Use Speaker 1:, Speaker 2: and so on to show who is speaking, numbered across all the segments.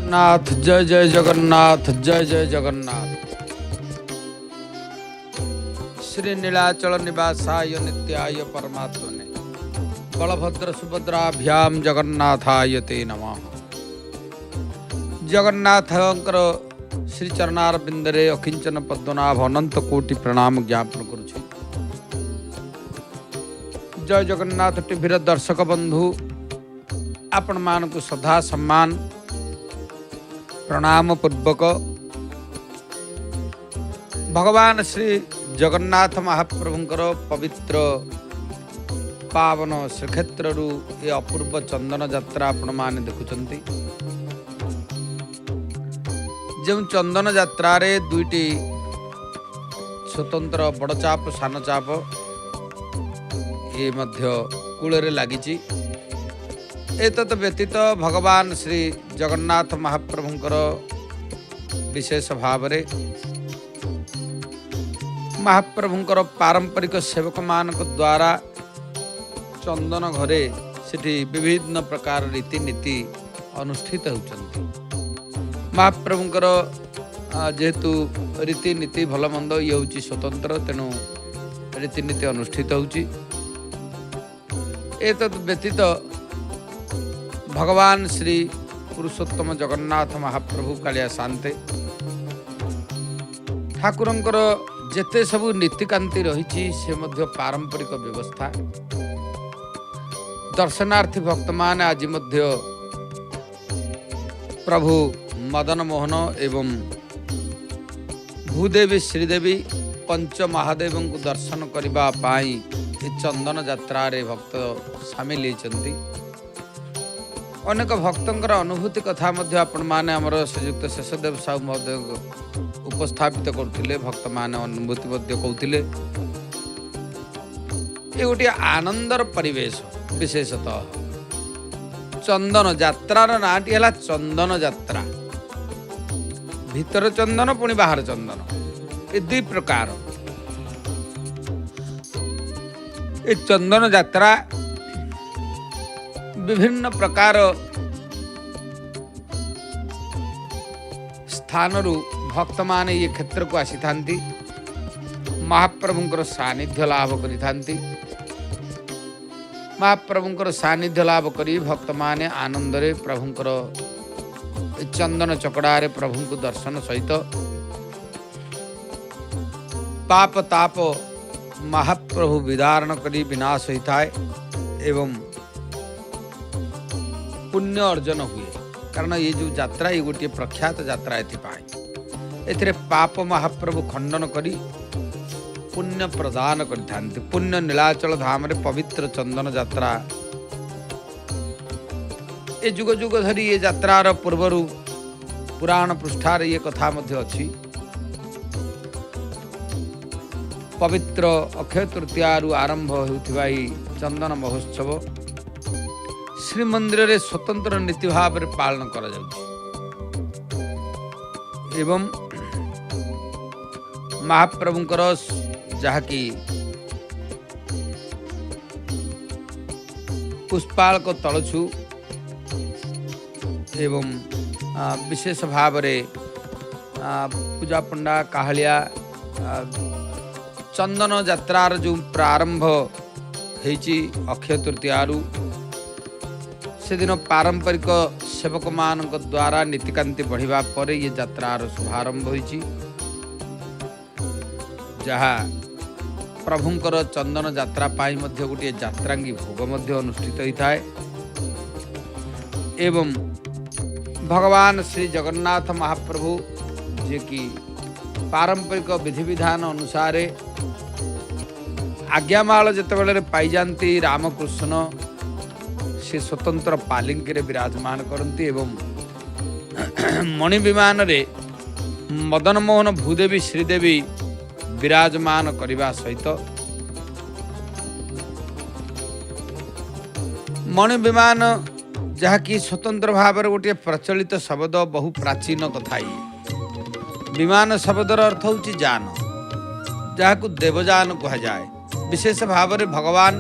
Speaker 1: नाथ जय जय जगन्नाथ जय जय जगन्नाथ। श्री नीलाचल निवासाय नित्याय परमात्मने बलभद्र सुभद्राभ्याम जगन्नाथाय ते नमः। जगन्नाथंकर श्री चरणारविंदरे अकिंचन पद्मनाभ अनंत कोटि प्रणाम ज्ञापन करुछि। जय जगन्नाथ टीवीर दर्शक बंधु आपण मानकु सदा सम्मान प्रणाम पूर्वक भगवान श्री जगन्नाथ महाप्रभुंकर पवित्र पावन श्रीक्षेत्र ये अपूर्व चंदन यात्रा आपण माने देखुचंती। जो चंदन यात्रा रे दुईटी स्वतंत्र बड़ चाप सान चाप ये मध्य कूଳରେ लागिची। एतत् व्यतीत भगवान श्री जगन्नाथ महाप्रभुंकर विशेष भाव रे महाप्रभुंकर पारंपरिक सेवक मानक द्वारा चंदन घरे सेठी विभिन्न प्रकार रीतिनीति अनुष्ठित होउचंती। महाप्रभुंकर जेहेतु रीतिनीति भल मंद ये होची स्वतंत्र, तेणु रीतिनीति अनुष्ठित होउची। एतत् व्यतीत भगवान श्री पुरुषोत्तम जगन्नाथ महाप्रभु कालिया शांते ठाकुरंकर जेते सबु नीतिकांति रही से मध्य पारंपरिक व्यवस्था। दर्शनार्थी भक्त मान आज मध्य प्रभु मदन मोहन एवं भूदेवी श्रीदेवी पंच महादेव को दर्शन करने पाई चंदन यात्रा रे भक्त सामिल होती। अनेक भक्तंकर अनुभूति कथा मध्य आपण माने हमर श्रीयुक्त शेषदेव साहू महोदय उपस्थापित करथिले। भक्त माने अनुभूति मध्य कहथिले ये गोटे आनंदर परिवेश। विशेषतः चंदन यात्रार नाटी है चंदन यात्रा। भीतर चंदन पुणी बाहर चंदन, ये दुई प्रकार। ये चंदन यात्रा विभिन्न प्रकार स्थानरू भक्त माने ये क्षेत्र को आसी थांती, महाप्रभुंकर सानिध्य लाभ करी थांती। महाप्रभुंकर सानिध्य लाभ करी भक्त माने आनंद रे प्रभुंकर चंदन चकड़ा रे प्रभु को दर्शन सहित पाप ताप महाप्रभु विदारण करी विनाश होता है एवं पुण्य अर्जन हुए। कारण ये जो यात्रा ये गोटे प्रख्यात यात्रा एथिरे पाप महाप्रभु खंडन करी पुण्य प्रदान करथांती। पुण्य नीलाचल धाम रे पवित्र चंदन यात्रा ए जुग जुग धरी ये यात्रार पूर्वरु पुराण पृष्ठार ये कथा मध्य अछि। पवित्र अक्षय तृतीयारु आरंभ होउथिबा ई चंदन महोत्सव श्रीमंदिर रे स्वतंत्र नीति भाव रे पालन करा जाउछि एवं महाप्रभुंकर जहाँकि पुष्पाल को तलछु एवं विशेष भाव रे पूजा पंडा काहलिया चंदन यात्रार जो प्रारंभ हेची अक्षय तृतीयारु से दिन पारंपरिक सेवक मान द्वारा नीतिकांति बढ़िबा परे ये यात्रार शुभारंभ होइची। जहाँ प्रभुंकर चंदन यात्रा पाई मध्य गोटे यात्रांगी भोग मध्य अनुष्ठित होता है एवं भगवान श्री जगन्नाथ महाप्रभु जे कि पारंपरिक विधि विधान अनुसार आज्ञामाल जितेबाला पाई जाती रामकृष्ण से स्वतंत्र पालिंकी रे विराजमान करती एवं मणि विमान रे मदन मोहन भूदेवी श्रीदेवी विराजमान करने सहित मणि विमान जहाँकि स्वतंत्र भाव में गोटे प्रचलित शब्द बहु प्राचीन कथा। विमान शब्दर अर्थ होची जान, जहाँ को देवजान कहा जाए। विशेष भाव में भगवान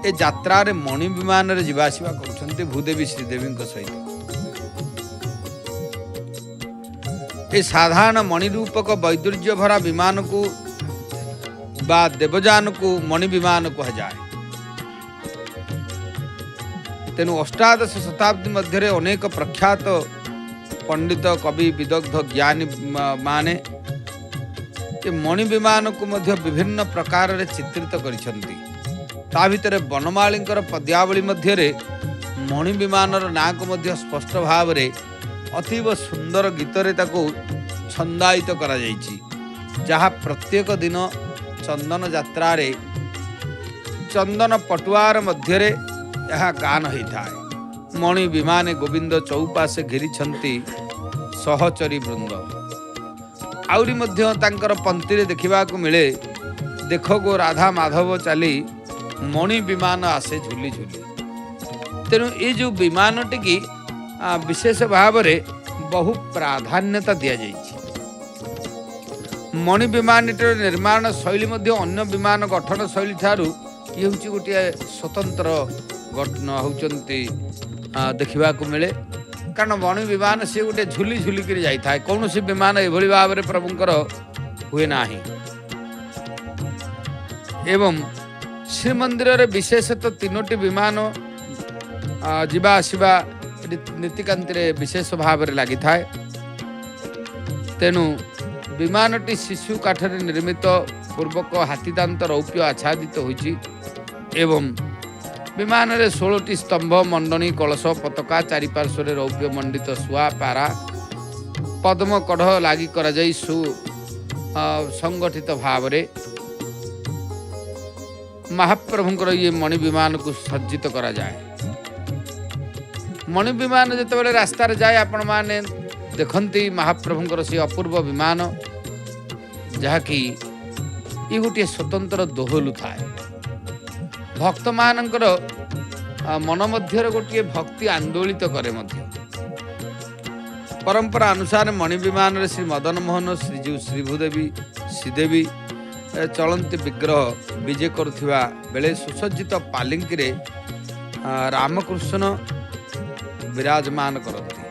Speaker 1: ए यात्रा रे मणि विमान रे जीवासीवा करछन्ते भूदेवी श्रीदेवी सहित। ए साधारण मणि रूपक वैदुर्य भरा विमान को बा देवजान को मणि विमान कहुए। तेणु अष्टादश शताब्दी मध्य अनेक प्रख्यात पंडित कवि विदग्ध ज्ञानी माने मणि विमान को मध्य विभिन्न प्रकार रे चित्रित करिसंती। ता भितर बनमाली पद्यावली मध्य मणि विमान ना को मध्य स्पष्ट भाव रे अतीव सुंदर गीत रे ताको छंदायित करा जायछि, जहाँ प्रत्येक दिन चंदन यात्रा रे चंदन पटुआर मध्य रे यह गान होता है। मणि विमान गोविंद चौपाशे घिरी सहचरी वृंद। आउरी मध्य तांकर पंक्ति रे देखा मिले, देख गो राधा माधव चली मणि विमान आसे झुली झुली। तेणु ये जो विमान टी विशेष भाव रे बहु प्राधान्यता दि जाइछि। मणि विमान निर्माण शैली मध्य अन्य विमान गठन शैली ठारू ये हूँ गोटे स्वतंत्र गठन होती देखा मिले। कारण मणि विमान सी गोटे झुली झुलिक जाए, कौन सी विमान एभली भाव में प्रभुंकर हुए ना। एवं श्रीमंदिर रे विशेषतः तीनोटी विमान जीवा आसवा नीतिकांति रे विशेष भाव में लगी थाए। तेणु विमानटी शिशु काठरे निर्मित पूर्वक हाथीदांत रौप्य आच्छादित होइछि एवं विमान रे 16टी स्तंभ मंडनी कलश पताका चारिपार्श्व रौप्य मंडित सुआ पारा पद्म कढ़ लगी करा जाई संगठित भाव रे महाप्रभुंकर ये मणि विमान को सज्जित करा जाए। मणि विमान जितेबाला रास्तार जाए आपण माने देखती महाप्रभुंकर से अपूर्व विमान, जहाँकि ये गोटे स्वतंत्र दोहलु थाए। भक्त मानकर मन मध्य गोटे भक्ति आंदोलित करे मध्य। परंपरा अनुसार मणि विमान रे श्री मदन मोहन श्रीजीव श्रीभूदेवी श्रीदेवी चलंती विग्रह विजे करुवा बेले सुसज्जित पालिंकी रे रामकृष्ण विराजमान करती।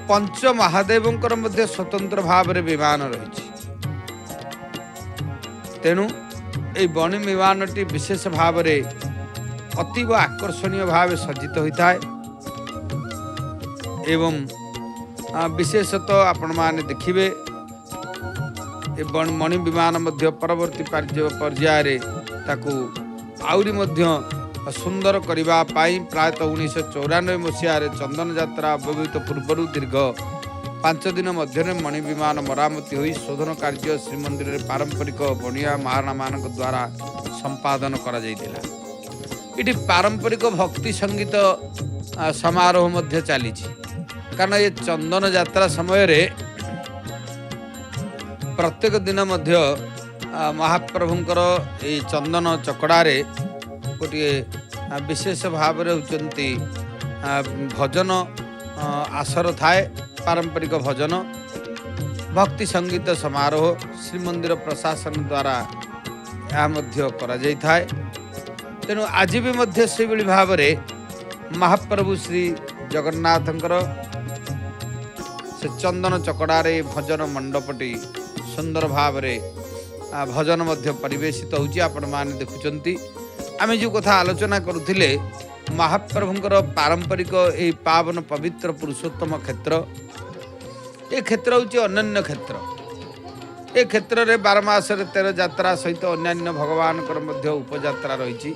Speaker 1: पंच महादेवंकर मध्य स्वतंत्र भाव रे विमान रही। तेणु ये मणि विमानटी विशेष भाव रे अतीव आकर्षणीय भाव सज्जित होता है। एवं विशेषतः आपण माने देखिबे मणि विमान मध्य परवर्ती पर्याय रे ताकू आउरी मध्य सुंदर करबा पाई प्रायतः 1994 मसीह चंदन यात्रा अव्यवहित पूर्व दीर्घ 5 दिन मध्य मणि विमान मरामती होई शोधन कार्य श्रीमंदिर रे पारंपरिक बनिया महाराणा मान द्वारा संपादन करा जायतिला। इटी पारंपरिक भक्ति संगीत समारोह मध्य चली, कारण ये चंदन यात्रा समय रे प्रत्येक दिन मध्य महाप्रभुंकर ये चंदन चकड़ा रे गोटे विशेष भाव रे होचंती भजन आसर थाए। पारंपरिक भजन भक्ति संगीत समारोह श्रीमंदिर प्रशासन द्वारा यह मध्य करा जाय थाए। तेणु आज भी मध्य से भाव रे महाप्रभु श्री जगन्नाथंकर से चंदन चकड़ा रे भजन मंडपटी सुंदर भाव रे भजन मध्य परिवेशित होची। आपण माने देखुचंती आमे जो कथा आलोचना करुथिले महाप्रभुंकर पारंपरिक ए पावन पवित्र पुरुषोत्तम क्षेत्र, ए क्षेत्र होची अनन्य क्षेत्र। ए क्षेत्र रे 12 मास रे 13 यात्रा सहित अन्यान्य भगवान कर मध्य उपयात्रा रहिची।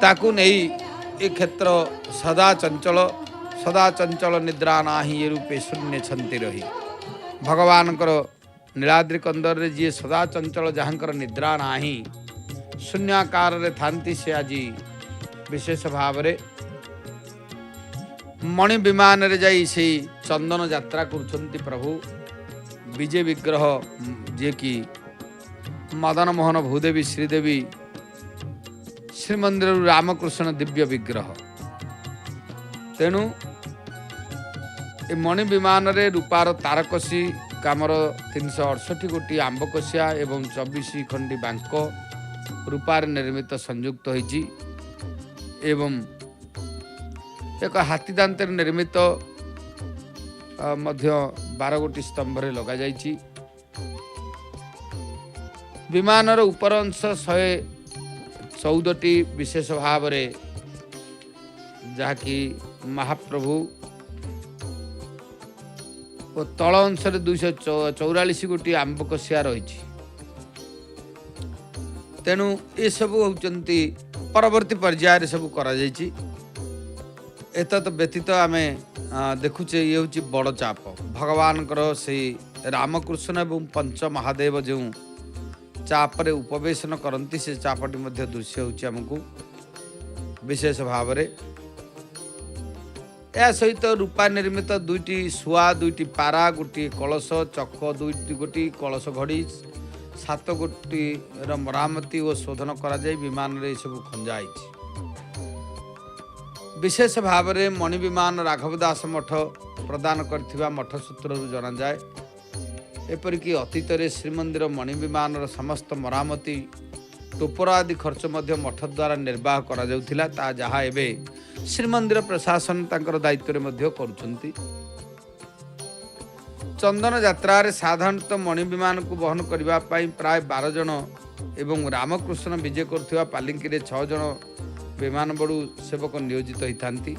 Speaker 1: ताकू नहीं ए क्षेत्र सदा चंचल निद्रा नाही ये रूपे शून्य छंती रही। भगवान नीलाद्रि कंदर रे जी सदा चंचल जहाँकर निद्रा नाही शून्याकार रे थांती से आज विशेष भाव रे मणि विमान रे जाई से चंदन यात्रा करुछंती प्रभु विजय विग्रह जे कि मदन मोहन भूदेवी श्रीदेवी श्रीमंदिर रामकृष्ण दिव्य विग्रह। तेणु ए मणि विमान रे रूपार तारकसी कामर 368 गोटी आंबकसिया एवं 24 खंडी बांक रूपार निर्मित संयुक्त होइछि एवं एक हाथीदांत निर्मित मध्य 12 गोटी स्तंभरे लगा जाइछि। विमानर ऊपर अंश 114टी विशेष भाव जहाँकि महाप्रभु और तल अंश 244 गोटी आंबकसिया रही। तेणु ये सब होती परवर्ती पर्यायर सब करा जाइछि। एतत् व्यतीत आम देखुचे ये हूँ बड़ चाप भगवान से रामकृष्ण एवं पंच महादेव जो चापरे उपवेशन करती से चापटी मध्य दृश्य होची हमको विशेष भाव में। या सहित रूपा निर्मित 2टी शुआ 2टी पारा गोटी कलश चक 2 गोटी कलश घड़ी 7 गोटी मरामती और शोधन करा जाय विमान रे सब खंजा। विशेष भाव में मणि विमान राघव दास मठ प्रदान करथिबा मठ सूत्र जना जाए। एपरिक अतीत श्रीमंदिर मणि विमान समस्त मरामती टोपर आदि खर्च मध्य मठ द्वारा निर्वाह करा जाउथिला ता जहा एबे श्रीमंदिर प्रशासन तांकर दायित्व रे मध्य करूछंती। चंदन यात्रा रे साधारणतः मणि विमान को वहन करबा पई प्राय 12 जन एवं रामकृष्ण विजय करथिबा पालिंकी रे 6 जन विमान बड़ू सेवक नियोजित होती।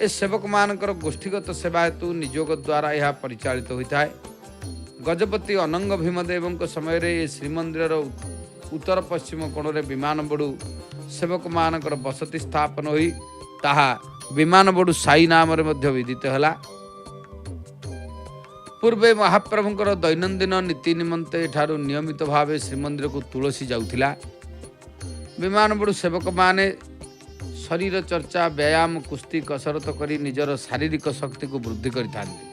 Speaker 1: ए सेवक मानकर गोष्ठीगत सेवा हेतु नियोग द्वारा यह परिचालित होता है। गजपति अनंग भीमदेव समय रे श्रीमंदिर उत्तर पश्चिम कोण रे विमान बड़ू सेवक मानकर बसति स्थापन होई ताहा विमान बड़ू साई नाम रे मध्य विदित हला। पूर्वे महाप्रभुंकर दैनंदिन नीति निमंते एठारु नियमित भाव श्रीमंदिर को तुलसी जाउथिला। विमान बड़ू सेवक माने शरीर चर्चा व्यायाम कुस्ती कसरत करी निजर शारीरिक शक्ति को वृद्धि करिथांती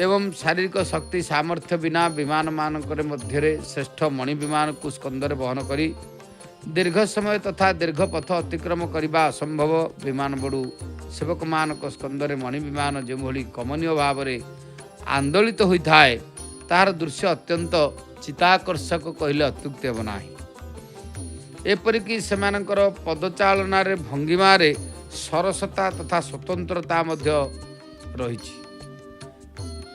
Speaker 1: एवं शारीरिक शक्ति सामर्थ्य बिना विमान मानकर मध्य श्रेष्ठ मणि विमान को स्कंदरे वहन करी दीर्घ समय तथा दीर्घ पथ अतिक्रम करने असंभव विमान बड़ू सेवक मान स्कंदरे मणि विमान जो कमनीय भाव में आंदोलित होता है तार दृश्य अत्यंत चिताकर्षक कहले अत्युक्ति हेब नाही। एपरिकी सेमानकर पदचालना रे भंगिमा रे सरसता तथा स्वतंत्रता मध्य रहिछि।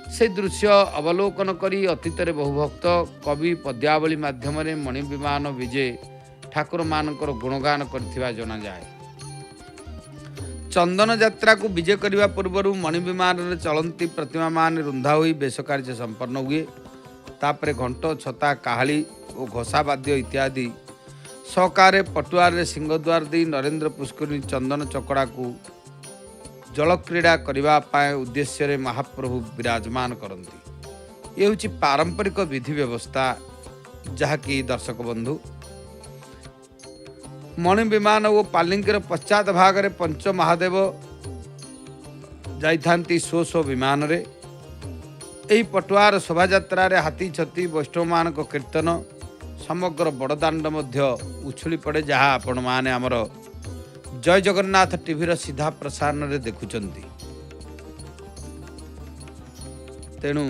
Speaker 1: से दृश्य अवलोकन करी अतीत बहु भक्त कवि पद्यावली माध्यम मणि विमान विजय ठाकुर मानकर गुणगान करथिबा जना जाए। चंदन यात्रा को विजय करने पूर्व मणि विमान रे चलती प्रतिमा मान रुंधा हुई बेश कार्य संपन्न हुए। तापरे घंट छता काहाली और घोषा वाद्य इत्यादि सहकारे पटुआर सिंहद्वार दी नरेंद्र पुष्करिणी चंदन चकड़ा को जलक्रीड़ा करने उद्देश्य रे महाप्रभु विराजमान करती। ये हूँ पारंपरिक विधि व्यवस्था जहाँकि दर्शक बंधु मणि विमान और पालिंकीर पश्चात भाग रे पंच महादेव जाइथांती स्व स्व विमान रे। एही पटुआर शोभा यात्रा रे हाथी छती वैष्णव मान कीर्तन समग्र बड़दाण्ड मध्य उछुली पड़े जहाँ आपण माने आमर जय जगन्नाथ टीवीर सीधा प्रसारण रे देखुचंती। तेणु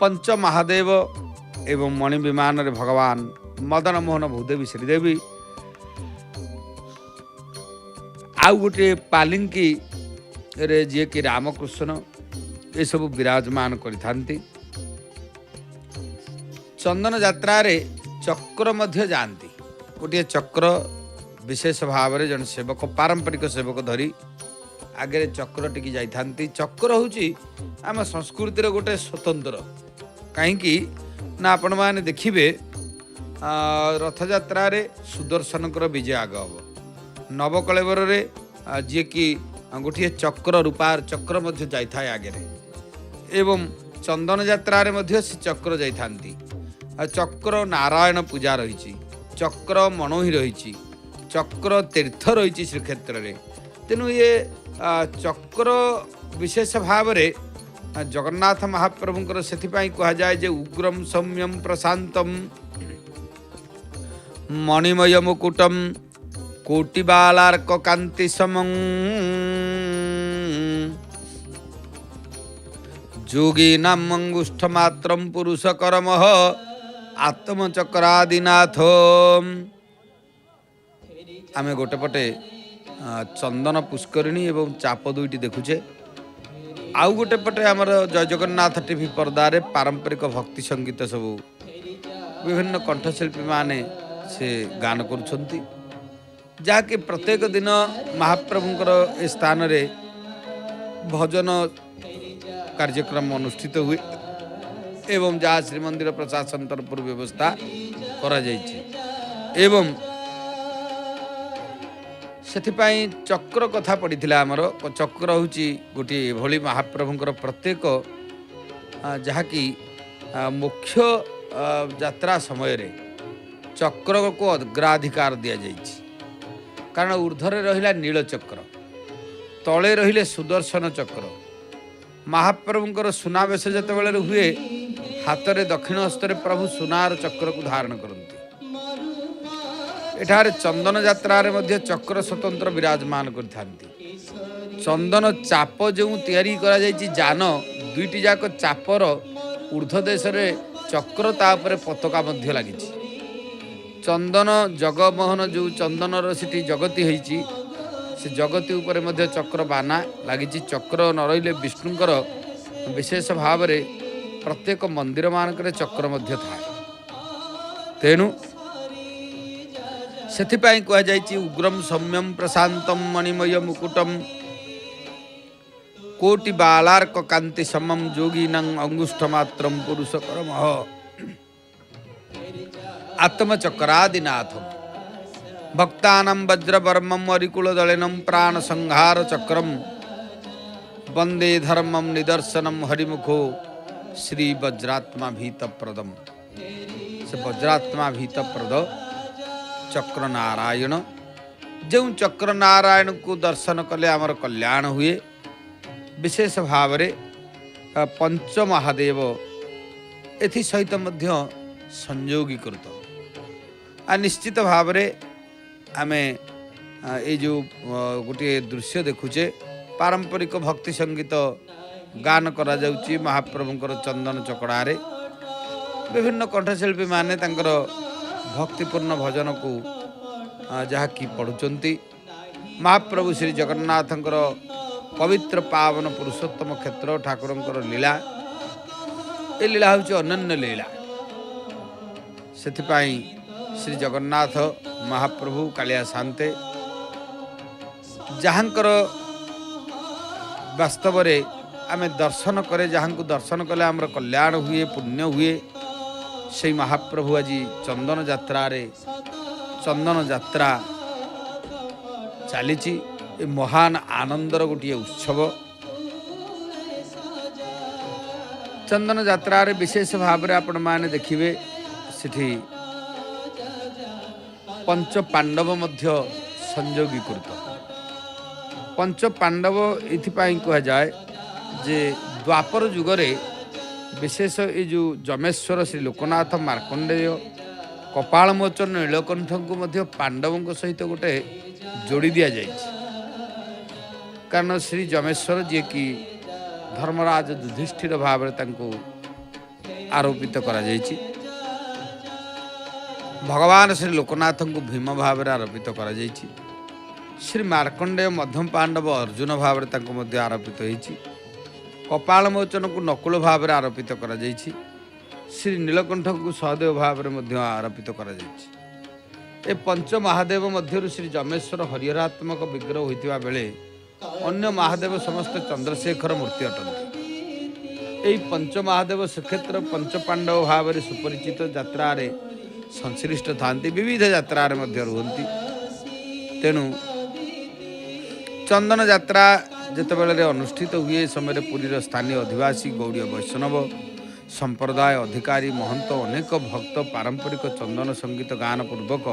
Speaker 1: पंच महादेव एवं मणि विमान रे भगवान मदन मोहन भूदेवी श्रीदेवी आउ गोटे पालिंकी रे जी कि रामकृष्ण ये सब विराजमान करिथांती। चंदन यात्रा रे चक्र मध्य जानती। गोटे चक्र विशेष भाव में जन सेवक पारंपरिक सेवक धरी आगे चक्र टिकी जाइथांती। चक्र होची आम संस्कृतिर गोटे स्वतंत्र कहीं ना आपण माने देखिबे रथ यात्रा रे सुदर्शन विजय आग हम नवकलेवर रे जी कि गोटे चक्र रूपार चक्र मध्य जाइथाय आगे एवं चंदन यात्रा रे मध्य से चक्र जाइथांती। चक्र नारायण पूजा रही चक्र मनोही रही चक्र तीर्थ रही श्रीक्षेत्र में। तेणु ये चक्र विशेष भाव में जगन्नाथ महाप्रभुंकर से कह जाए जे उग्रम सौम्यम प्रशांतम मणिमय मुकुटम कोटिबालार्क कांति समं जोगी नाम अंगुष्ठ मात्रम पुरुष करमः आत्मचक्रादिनाथ। आमे गोटे पटे चंदन पुष्करिणी एवं चाप दुईटी देखुचे। आउ गोटे पटे आमर जय जगन्नाथ टीवी पर्दारे पारंपरिक भक्ति संगीत सब विभिन्न कंठशिल्पी माने से गान करुछंती जाकि प्रत्येक दिन महाप्रभुंकर ए स्थान रे भजन कार्यक्रम अनुष्ठित हुए एवं जहाँ श्रीमंदिर प्रशासन तरफ व्यवस्था करा जाइछि एवं सेथिपाई चक्र कथा पड़िथिला आमर चक्र होची गोटे एभली महाप्रभुंकर प्रत्येक जहाँकि मुख्य यात्रा समय रे चक्र को अग्राधिकार दिया जाइछि कारण ऊर्ध्वरे रहिला नीलचक्र तले रहिले सुदर्शन चक्र महाप्रभुंकर सुनावेश जेतेबेले हुए हाथ में दक्षिण हस्तर प्रभु सुनार चक्र को धारण करते एठारे चंदन यात्रा रे मध्य चक्र स्वतंत्र विराजमान करथांती चंदन चाप जो तैयारी करा जायछि जान दुईटी जाक चापर ऊर्ध्व देश रे चक्र तापर पताका मध्य लागिछि चंदन जगमोहन जो चंदन सिटी जगती होइछि से जगती ऊपर मध्य चक्र बाना लागिछि चक्र न रहिले विष्णुंकर विशेष भाव रे प्रत्येक मंदिर मानक चक्र मध्य थाए तेणु सेथिपाई कह जाइछि उग्रम सौम्यम प्रशांतम मणिमय मुकुटम कोटि बालार्क कांति समम जोगिनं अंगुष्ठमात्रम पुरुषकरमः आत्मचक्रादिनाथम भक्तानां वज्रवर्मम वरिकुलदलिनं प्राण संहार चक्रम वंदे धर्मम निदर्शनम हरिमुखो श्री वज्रात्मा भीतप्रदम से वज्रात्मा भीतप्रद चक्र नारायण जो चक्र नारायण को दर्शन कले आमर कल्याण हुए विशेष भाव रे पंच महादेव एथि सहित मध्य संयोगीकृत आ निश्चित भाव रे आमे ये जो गोटे दृश्य देखुचे पारंपरिक भक्ति संगीत गान करा जाउची महाप्रभुंकर चंदन चकड़ा रे विभिन्न कंठशिल्पी माने तांकर भक्तिपूर्ण भजन को जहाँ कि पढ़ुचंती महाप्रभु श्री जगन्नाथंकर पवित्र पावन पुरुषोत्तम क्षेत्र ठाकुरंकर लीला ए लीला हूँ अनन्य लीला सेथिपाई श्री जगन्नाथ महाप्रभु कालिया शांते जहाँकर वास्तव रे आमे दर्शन करे जहाँ को दर्शन कले आमर कल्याण हुए पुण्य हुए से महाप्रभु आज चंदन यात्रा रे चंदन यात्रा चली महान आनंदर गोटे उत्सव चंदन यात्रा रे विशेष भाव रे आपण माने देखिबे सिठी पंच पांडव मध्य संयोगीकृत पंच पांडव इथिपाई कह जाए जे द्वापर जुगरे विशेष ये जो जमेश्वर श्री लोकनाथ मार्कंडेय कपाल मोचन नीलकंठ को मध्य पांडवों सहित गोटे जोड़ी दि जाए कारण श्री जमेश्वर जी की धर्मराज युधिष्ठिर भाव आरोपित करा जायछि भगवान श्री लोकनाथ को भीम भाव आरोपित करा जायछि श्री मार्कंडेय मध्यम पांडव अर्जुन भाव आरोपित होइछि कपाल मोचन को नकुल भाव आरोपित करा जायछि श्री नीलकंठ को सहदेव भाव आरोपित करा जायछि ए पंच महादेव मध्य श्री जमेश्वर हरिहरात्मक विग्रह होइतिबा बेले अन्य महादेव समस्त चंद्रशेखर मूर्ति अटंती यही पंच महादेव श्रीक्षेत्र पंच पांडव भाव सुपरिचित यात्रा रे संश्लिष्ट थांती विविध यात्रा रे मध्य रुहंती तेणु चंदन यात्रा जेतेबेले अनुष्ठित हुए समय पुरीर स्थानीय अधिवासी गौड़ीय वैष्णव संप्रदाय अधिकारी महंत अनेक भक्त पारंपरिक चंदन संगीत गान पूर्वक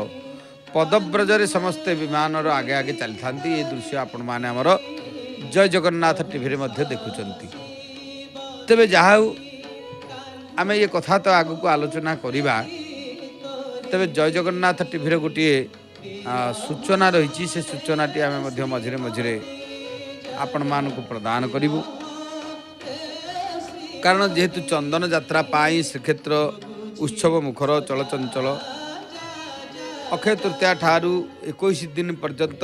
Speaker 1: पदव्रजरे समस्ते विमान आगे आगे चली था ये दृश्य आपण मैंने आमर जय जगन्नाथ टीवी मध्य देखुंत तेबे जहा आम ये कथा तो आग को आलोचना करवा तेबे जय जगन्नाथ टीवी गोटे सूचना रही से सूचनाटी आम मझिरे मझिरे आपण मानक प्रदान करूँ कारण जेहेतु चंदन यात्रा पाई श्रीक्षेत्र उत्सव मुखर चलचंचल अक्षय तृतीया ठारू 21 दिन पर्यंत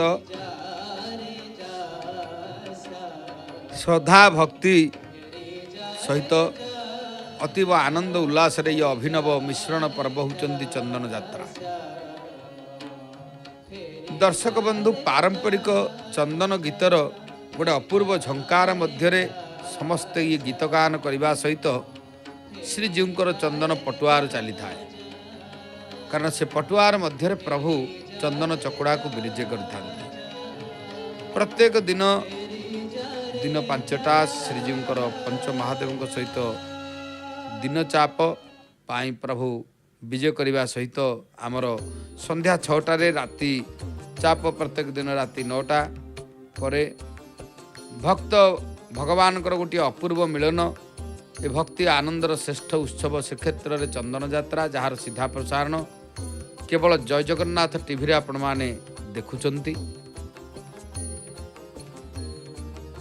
Speaker 1: श्रद्धा भक्ति सहित अतीव आनंद उल्लास ये अभिनव मिश्रण पर्व होती चंदन यात्रा। दर्शक बंधु पारंपरिक चंदन गीतर गोटे अपूर्व झंकार मध्य समस्ते ये गीत गान करने सहित श्रीजीवर चंदन पटुआर चली था, कारण से पटुआर मध्य प्रभु चंदन चकड़ा को विरिजे करते प्रत्येक दिन दिन 5टा श्रीजीवर पंचमहादेव सहित दिन चाप पाई प्रभु विजय करने सहित आमर संध्या 6टारे राति चाप प्रत्येक दिन राति 9टा पर भक्त भगवान गोटे अपूर्व मिलन ए भक्ति आनंदर श्रेष्ठ उत्सव से क्षेत्र में चंदन यात्रा जार सीधा प्रसारण केवल जय जगन्नाथ टीवी आपण मैंने देखुंट।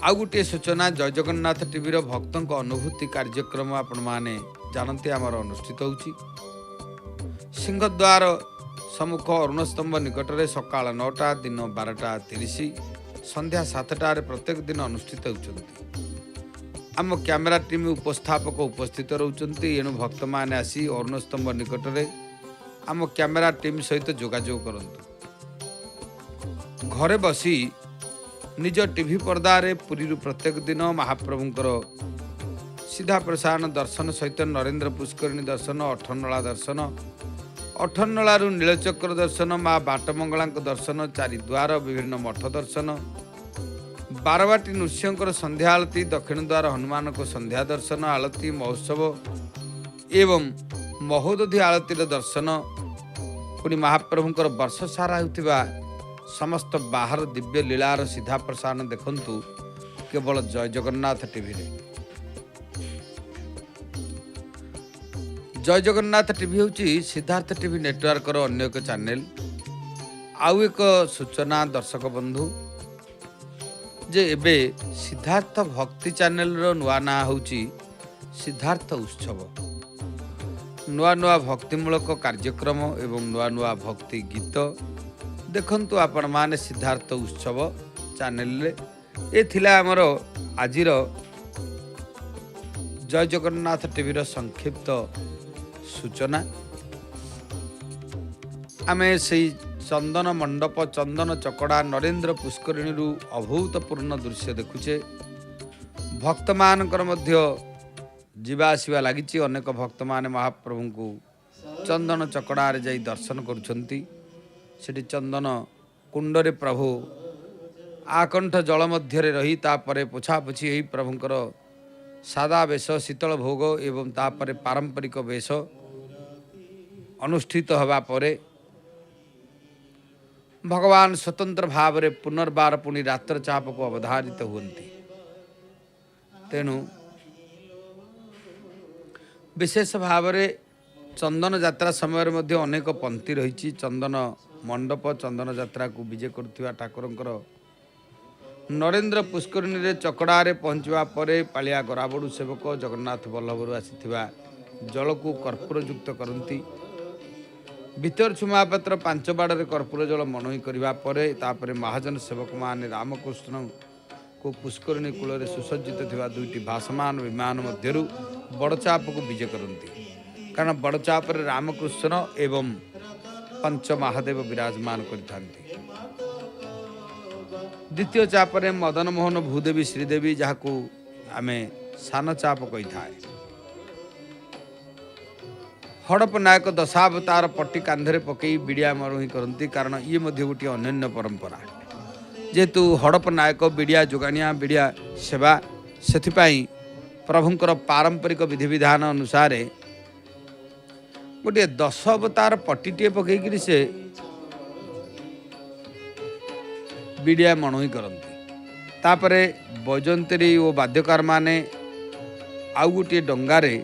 Speaker 1: आउ गोटे सूचना जय जगन्नाथ टीवी भक्तों अनुभूति कार्यक्रम आपण मैंने जानते आमर अनुष्ठित होउछि सिंहद्वार सम्मुख अरुणस्तंभ निकट में सकाळ 9टा दिन 12:30 संध्या 7टार प्रत्येक दिन अनुष्ठित होउछन्ति। आम कैमेरा टीम उपस्थापक उपस्थित रहउछन्ति, एणु भक्त माने आसी अरुणस्तंभ निकट में आम कैमेरा टीम सहित जोगाजोग करंतु। घरे बसी निज टीवी पर्दारे पुरी प्रत्येक दिन महाप्रभुंकर सीधा प्रसारण दर्शन सहित नरेंद्र पुष्करिणी दर्शन, अठरनला दर्शन, अठरनलारू नीलचक्र दर्शन, माँ बाटमंगला दर्शन, चारिद्वार विभिन्न मठ दर्शन, बारवाटी नृसिंहकर संध्या आलती, दक्षिण द्वार हनुमान को संध्या दर्शन, आलती महोत्सव एवं महोदधि आलतीर दर्शन, पुणी महाप्रभुंकर वर्ष सारा होतिबा समस्त बाहर दिव्य लीलार सीधा प्रसारण देखंतु केवल जय जगन्नाथ टीवी रे। जय जगन्नाथ टीवी होची सिद्धार्थ टीवी नेटवर्क रो अन्य एक चैनल। आउ एक सूचना दर्शक बंधु जे एबे सिद्धार्थ भक्ति चैनल रो नुआ ना होची सिद्धार्थ उत्सव। नुआ नुआ भक्तिमूलक कार्यक्रम एवं नुआ नुआ भक्ति गीत देखंतु आपण माने सिद्धार्थ उत्सव चैनल रे। ए थिला हमर आजिर जय जगन्नाथ टीवी रो संक्षिप्त सूचना। आमे से चंदन मंडप चंदन चकड़ा नरेंद्र पुष्करिणी अभूतपूर्ण दृश्य देखुचे। भक्त मानकर मध्य जीवा आसवा लगी अनेक भक्त माने महाप्रभु को चंदन चकड़ा रे जाई दर्शन करुछंती। सेठी चंदन कुंडरे प्रभु आकंठ जल मध्य रही तापरे पोछापोछि एही प्रभुंकर सादा वेश शीतल भोग एवं तापरे पारंपरिक वेश अनुष्ठित हवा परे भगवान स्वतंत्र भाव रे पुनर्बार पुणी रात्र चाप को अवधारित हुंती। तेणु विशेष भाव रे चंदन यात्रा समय मध्य अनेक पंक्ति रही। चंदन मंडप चंदन यात्रा को विजय करुवा ठाकुरंकर नरेंद्र पुष्करिणी रे चकड़ा रे पहुंचवा परे पालिया गराबड़ू सेवक जगन्नाथ बल्लभरू आसीथिबा जल को कर्पूर युक्त करती। भीतर छुमापत्र 5 बाड़े कर्पूर जल मनोई करने पर महाजन सेवक माने रामकृष्ण को पुष्करिणी कूल सुसज्जित थिबा 2टी भासमान विमान मध्यरु बड़चाप को विजय करती। कारण बड़चाप रामकृष्ण एवं पंच महादेव विराजमान करथांती। द्वितीय चापरे मदन मोहन भूदेवी श्रीदेवी जहाँ को आमे सान चाप कही था। हड़प नायक दशावतार पट्टी कांधरे पकई बिड़िया मरुही करती। कारण ये मध्य गोटे अनन्य परंपरा जेहेतु हड़प नायक बिड़िया जोगाणिया बिड़िया सेवा से प्रभुंकर पारंपरिक विधि विधान अनुसार गोटे 10 अवतार पट्टीटे पकईकरी से बिड़िया मणोई करती। तापरे बैजंतरी और वाद्यकार माने आउ गोटे डंगारे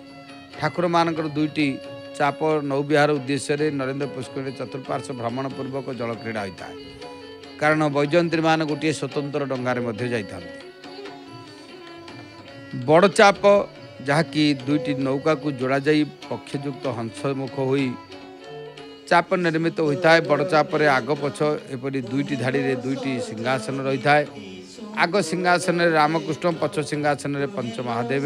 Speaker 1: ठाकुर मानकर 2टी चाप नौविहार उद्देश्य नरेंद्र पुष्करिणी चतुर्पार्श्व भ्रमण पूर्वक जल क्रीड़ा होता है। कारण बैजंत्री मान गोटे स्वतंत्र डंगारे मध्य जाइथांती। बड़ चाप जहाँकि 2टी नौका को जोड़ा जाई पक्षयुक्त हंसमुख होई चाप निर्मित होता है। बड़ चापर आग पछ एपरी 2टी धाड़ी रे 2टी सिंहासन रही है। आग सिंहासन रामकृष्ण पछ सिंहासन पंच महादेव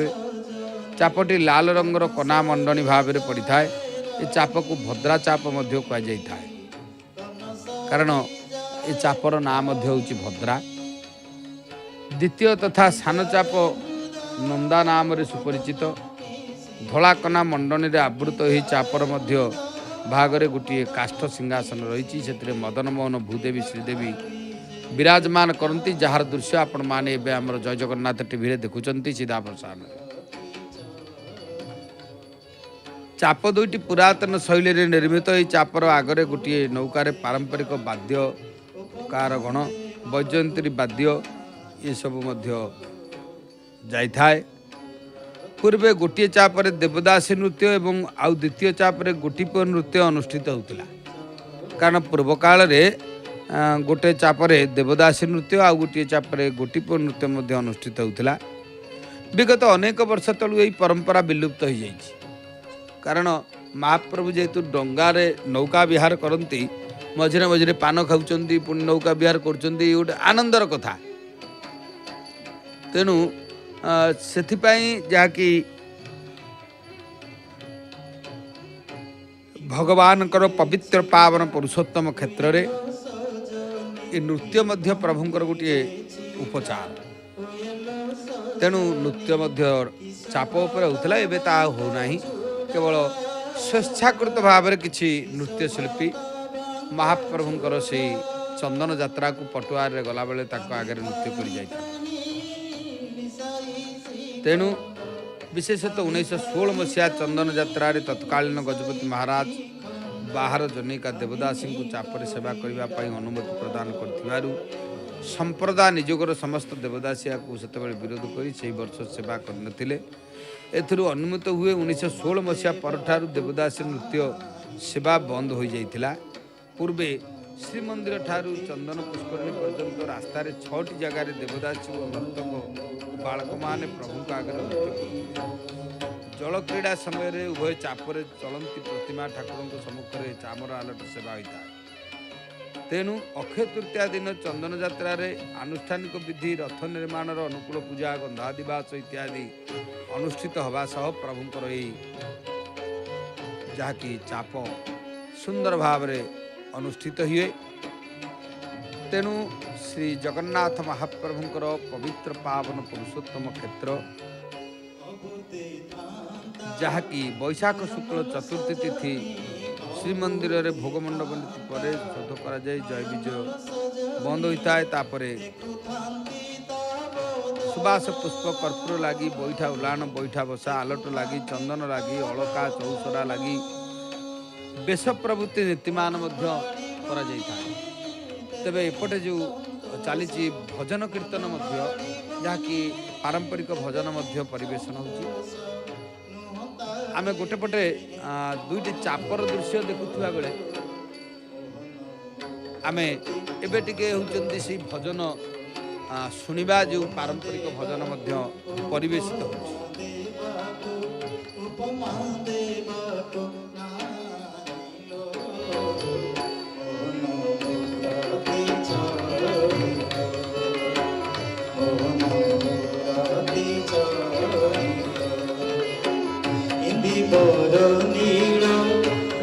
Speaker 1: चापटी लाल रंगर कना मंडनी भाव में पड़ी था। ये चाप को भद्रा चाप कहुई था कारण ये चापर ना हूँ भद्रा। द्वितीय तथा सान चाप नंदा नाम सुपरिचित। धला कना मंडनी आवृत हो चापर भागरे गोटे काष्ठ सिंहासन रही से मदन मोहन भूदेवी श्रीदेवी विराजमान करती जार दृश्य आपण मैंने आम जय जगन्नाथ टीवी देखुं सीधा प्रसारण। चाप दुईटी पुरातन शैली निर्मित यह चापर आगरे गोटे नौकार पारंपरिक वाद्यकार गण वैजयंती वाद्य ये सब जाए। पूर्वे गोटे चापर देवदासी नृत्य एवं आउ द्वितीय चापर गोटीपुर नृत्य अनुष्ठित होता। कारण पूर्व काल गोटे चापरे देवदासी नृत्य आउ गोटे चापरे गोटीपुर नृत्य अनुष्ठित होता। विगत अनेक वर्ष तलू यही परंपरा विलुप्त हो जाए। कारण महाप्रभु जेहेतु डंगारे नौका विहार करती मझे मझे पान खाऊँ पुणी नौका विहार कर गोटे आनंदर कथा। तेणु से जहाँकि भगवान पवित्र पावन पुरुषोत्तम क्षेत्र में ये नृत्य मध्य प्रभुंकर गोटे उपचार। तेणु नृत्य मध्य चाप उपर होता एवं ता होना केवल स्वेच्छाकृत भाव में किसी नृत्यशिल्पी महाप्रभुंकर से चंदन यात्रा को पटुआर गला बेले आगे नृत्य कर जाता। तेणु विशेषतः 1916 मसीहा चंदन यात्रा तत्कालीन गजपति महाराज बाहर जनिका देवदासी को चापरे सेवा करने अनुमति प्रदान कर संप्रदाय निजोगर समस्त देवदासी को से विरोध कर वर्ष सेवा करते। अनुमत हुए 1916 मसीहा पर देवदासी नृत्य सेवा बंद हो जाता। पूर्वे श्रीमंदिर ठारू चंदन पुष्करणी पर्यंत रास्ता 6टी जगार देवदासी और नर्तक बालक मैंने प्रभु आगे नृत्य करते। जल क्रीड़ा समय उभय चापरे चलती प्रतिमा ठाकुर सम्मुख में चामर आलट सेवा होता है। तेणु अक्षय तृतीया दिन चंदन यात्रा आनुष्ठानिक विधि रथ निर्माण अनुकूल पूजा गंधादिवास इत्यादि अनुष्ठित हवा सह प्रभुंकर जहाँकि चाप सुंदर भाव अनुष्ठित हुए। तेणु श्री जगन्नाथ महाप्रभुंकर पवित्र पावन पुरुषोत्तम क्षेत्र जहाँकि वैशाख शुक्ल चतुर्थी तिथि श्रीमंदिर रे भोगमंडप नीति पर शोध कर जय विजय बंद होता है। सुबास पुष्प कर्पूर लगी बैठा उलाण बैठा बसा आलट लगी चंदन लगी अलका चौसरा लगी बेश प्रवृत्ति नीतिमान तेबे एपटे जो चली भजन कीर्तन जहाँकि पारंपरिक भजन परिवेशन हो। आमे गोटे पटे दुईटी चापर दृश्य देखुवा बेले आमे एबे टिके होउचंदी से भजन सुनिबा जो पारंपरिक भजन परिवेशित हो।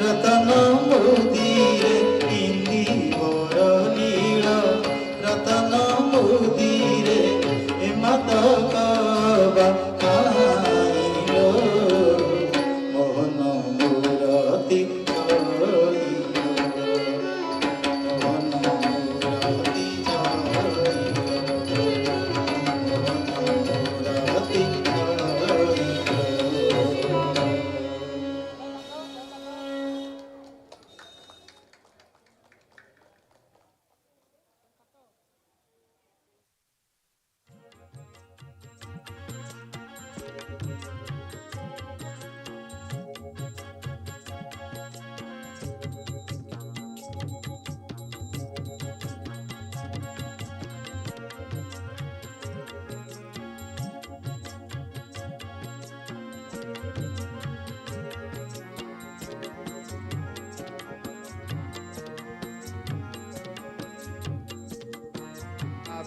Speaker 2: रतन मोदी रे मत का